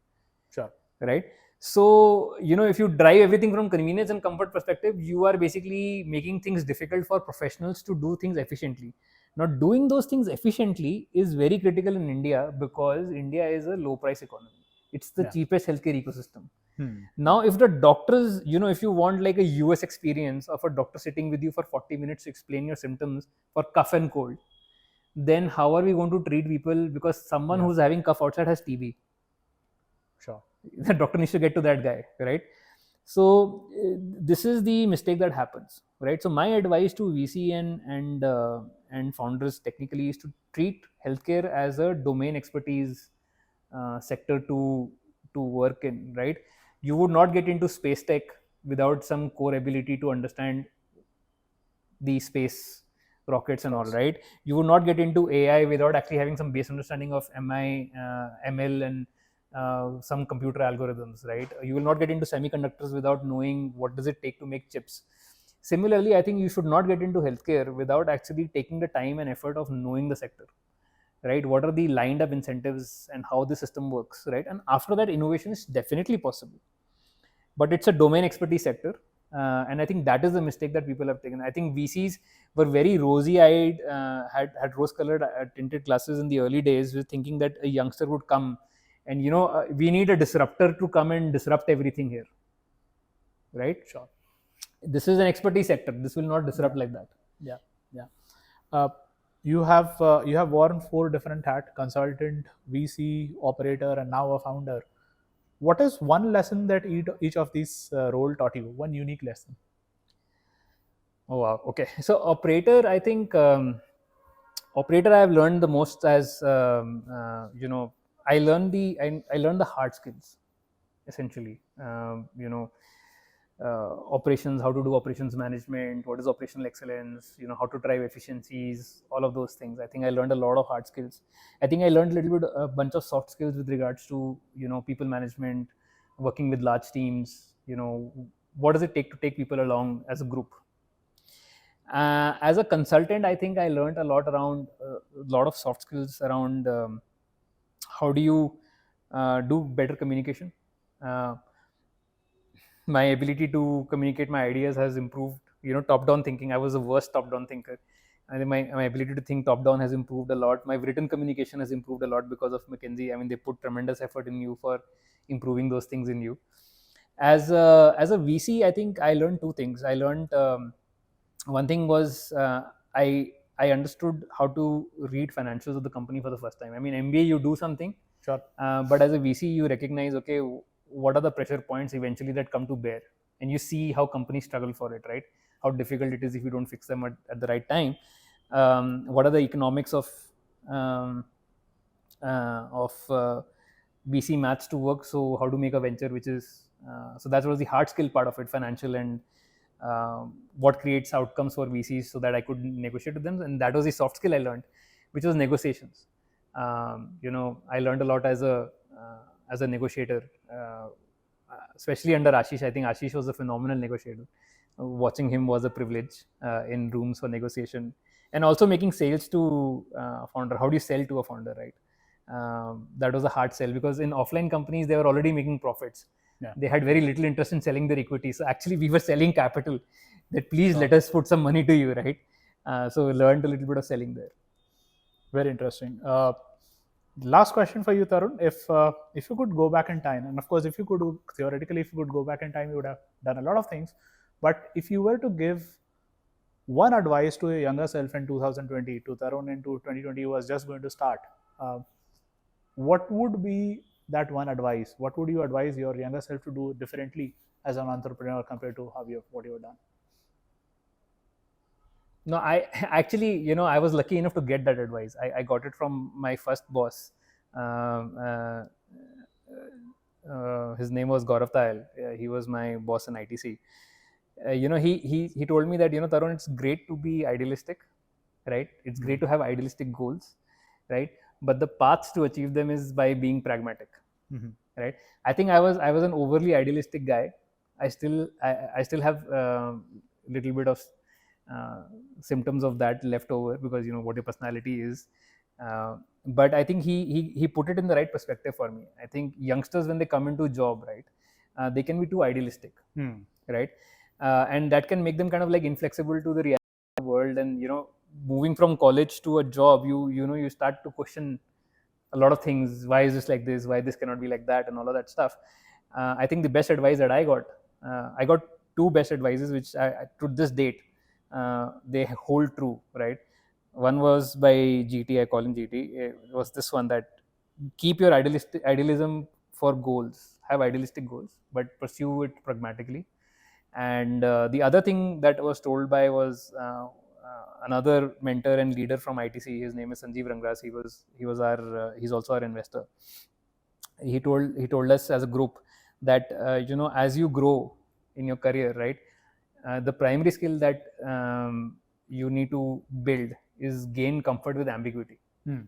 Sure. Right? So if you drive everything from convenience and comfort perspective, you are basically making things difficult for professionals to do things efficiently. Now, doing those things efficiently is very critical in India, because India is a low price economy. It's the cheapest healthcare ecosystem. Now, if the doctors, if you want like a US experience of a doctor sitting with you for 40 minutes to explain your symptoms for cough and cold, then how are we going to treat people? Because someone who's having cough outside has TB. Sure. The doctor needs to get to that guy, right? So this is the mistake that happens, right? So my advice to VC and founders technically is to treat healthcare as a domain expertise sector to work in, right? You would not get into space tech without some core ability to understand the space rockets and all, right? You would not get into AI without actually having some base understanding of ML and some computer algorithms, right? You will not get into semiconductors without knowing what does it take to make chips. Similarly, I think you should not get into healthcare without actually taking the time and effort of knowing the sector, right? What are the lined up incentives and how the system works, right? And after that, innovation is definitely possible, but it's a domain expertise sector. And I think that is the mistake that people have taken. I think VCs were very rosy-eyed, had rose-colored tinted glasses in the early days, with thinking that a youngster would come and we need a disruptor to come and disrupt everything here, right? Sure. This is an expertise sector. This will not disrupt like that. You have worn 4 different hats: consultant, VC, operator, and now a founder. What is one lesson that each of these role taught you? One unique lesson. Oh wow. Okay. So operator, I think operator I have learned the most as I learned the hard skills, essentially. operations, how to do operations management, what is operational excellence, how to drive efficiencies, all of those things. I think I learned a lot of hard skills. I think I learned a bunch of soft skills with regards to people management, working with large teams. What does it take to take people along as a group? As a consultant, I think I learned a lot around a lot of soft skills around how do you do better communication. My ability to communicate my ideas has improved. Top-down thinking, I was the worst top-down thinker. I think my ability to think top-down has improved a lot. My written communication has improved a lot because of McKinsey. I mean, they put tremendous effort in you for improving those things in you. As a VC, I think I learned two things. I learned one thing was I understood how to read financials of the company for the first time. I mean, MBA, you do something, Sure. but as a VC, you recognize, okay, what are the pressure points eventually that come to bear, and you see how companies struggle for it, right? How difficult it is if you don't fix them at the right time. What are the economics of VC maths to work? So how to make a venture, which is so that was the hard skill part of it, financial and what creates outcomes for VCs, so that I could negotiate with them, and that was the soft skill I learned, which was negotiations. I learned a lot as a negotiator, especially under Ashish. I think Ashish was a phenomenal negotiator. Watching him was a privilege in rooms for negotiation, and also making sales to founder. How do you sell to a founder, right? That was a hard sell, because in offline companies they were already making profits. Yeah. They had very little interest in selling their equity. So actually we were selling capital, that please let us put some money to you, right? So learned a little bit of selling there. Very interesting. Last question for you, Tarun. If you could go back in time, and of course, if you could theoretically, if you could go back in time, you would have done a lot of things. But if you were to give one advice to your younger self in 2020, to Tarun in 2020 who was just going to start, what would be that one advice? What would you advise your younger self to do differently as an entrepreneur compared to what you have done? No, I actually, I was lucky enough to get that advice. I got it from my first boss. His name was Gaurav Tayal. He was my boss in ITC. He told me that, Tarun, it's great to be idealistic, right? It's great to have idealistic goals, right? But the paths to achieve them is by being pragmatic, right? I think I was an overly idealistic guy. I still have little bit of symptoms of that left over, because what your personality is. But I think he put it in the right perspective for me. I think youngsters, when they come into a job, right, they can be too idealistic, right, and that can make them kind of like inflexible to the reality of the world. And moving from college to a job, you start to question a lot of things. Why is this like this? Why this cannot be like that? And all of that stuff. I think the best advice that I got two best advices, which to this date they hold true, right? One was by GT. I call him GT. It was this one, that keep your idealism for goals. Have idealistic goals, but pursue it pragmatically. And the other thing that was told by was another mentor and leader from ITC. His name is Sanjeev Rangras. He's also our investor. He told us as a group that as you grow in your career, right, the primary skill that you need to build is gain comfort with ambiguity. And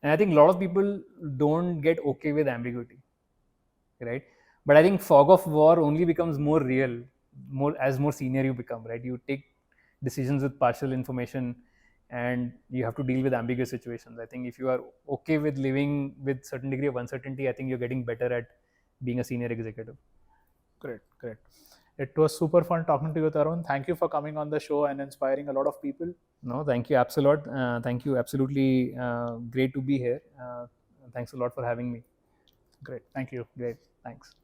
I think a lot of people don't get okay with ambiguity, right? But I think fog of war only becomes more real as more senior you become, right? You take decisions with partial information, and you have to deal with ambiguous situations. I think if you are okay with living with certain degree of uncertainty, I think you're getting better at being a senior executive. Great. It was super fun talking to you, Tarun. Thank you for coming on the show and inspiring a lot of people. No, thank you, absolute. Thank you, absolutely great to be here. Thanks a lot for having me. Great. Thank you. Great, thanks.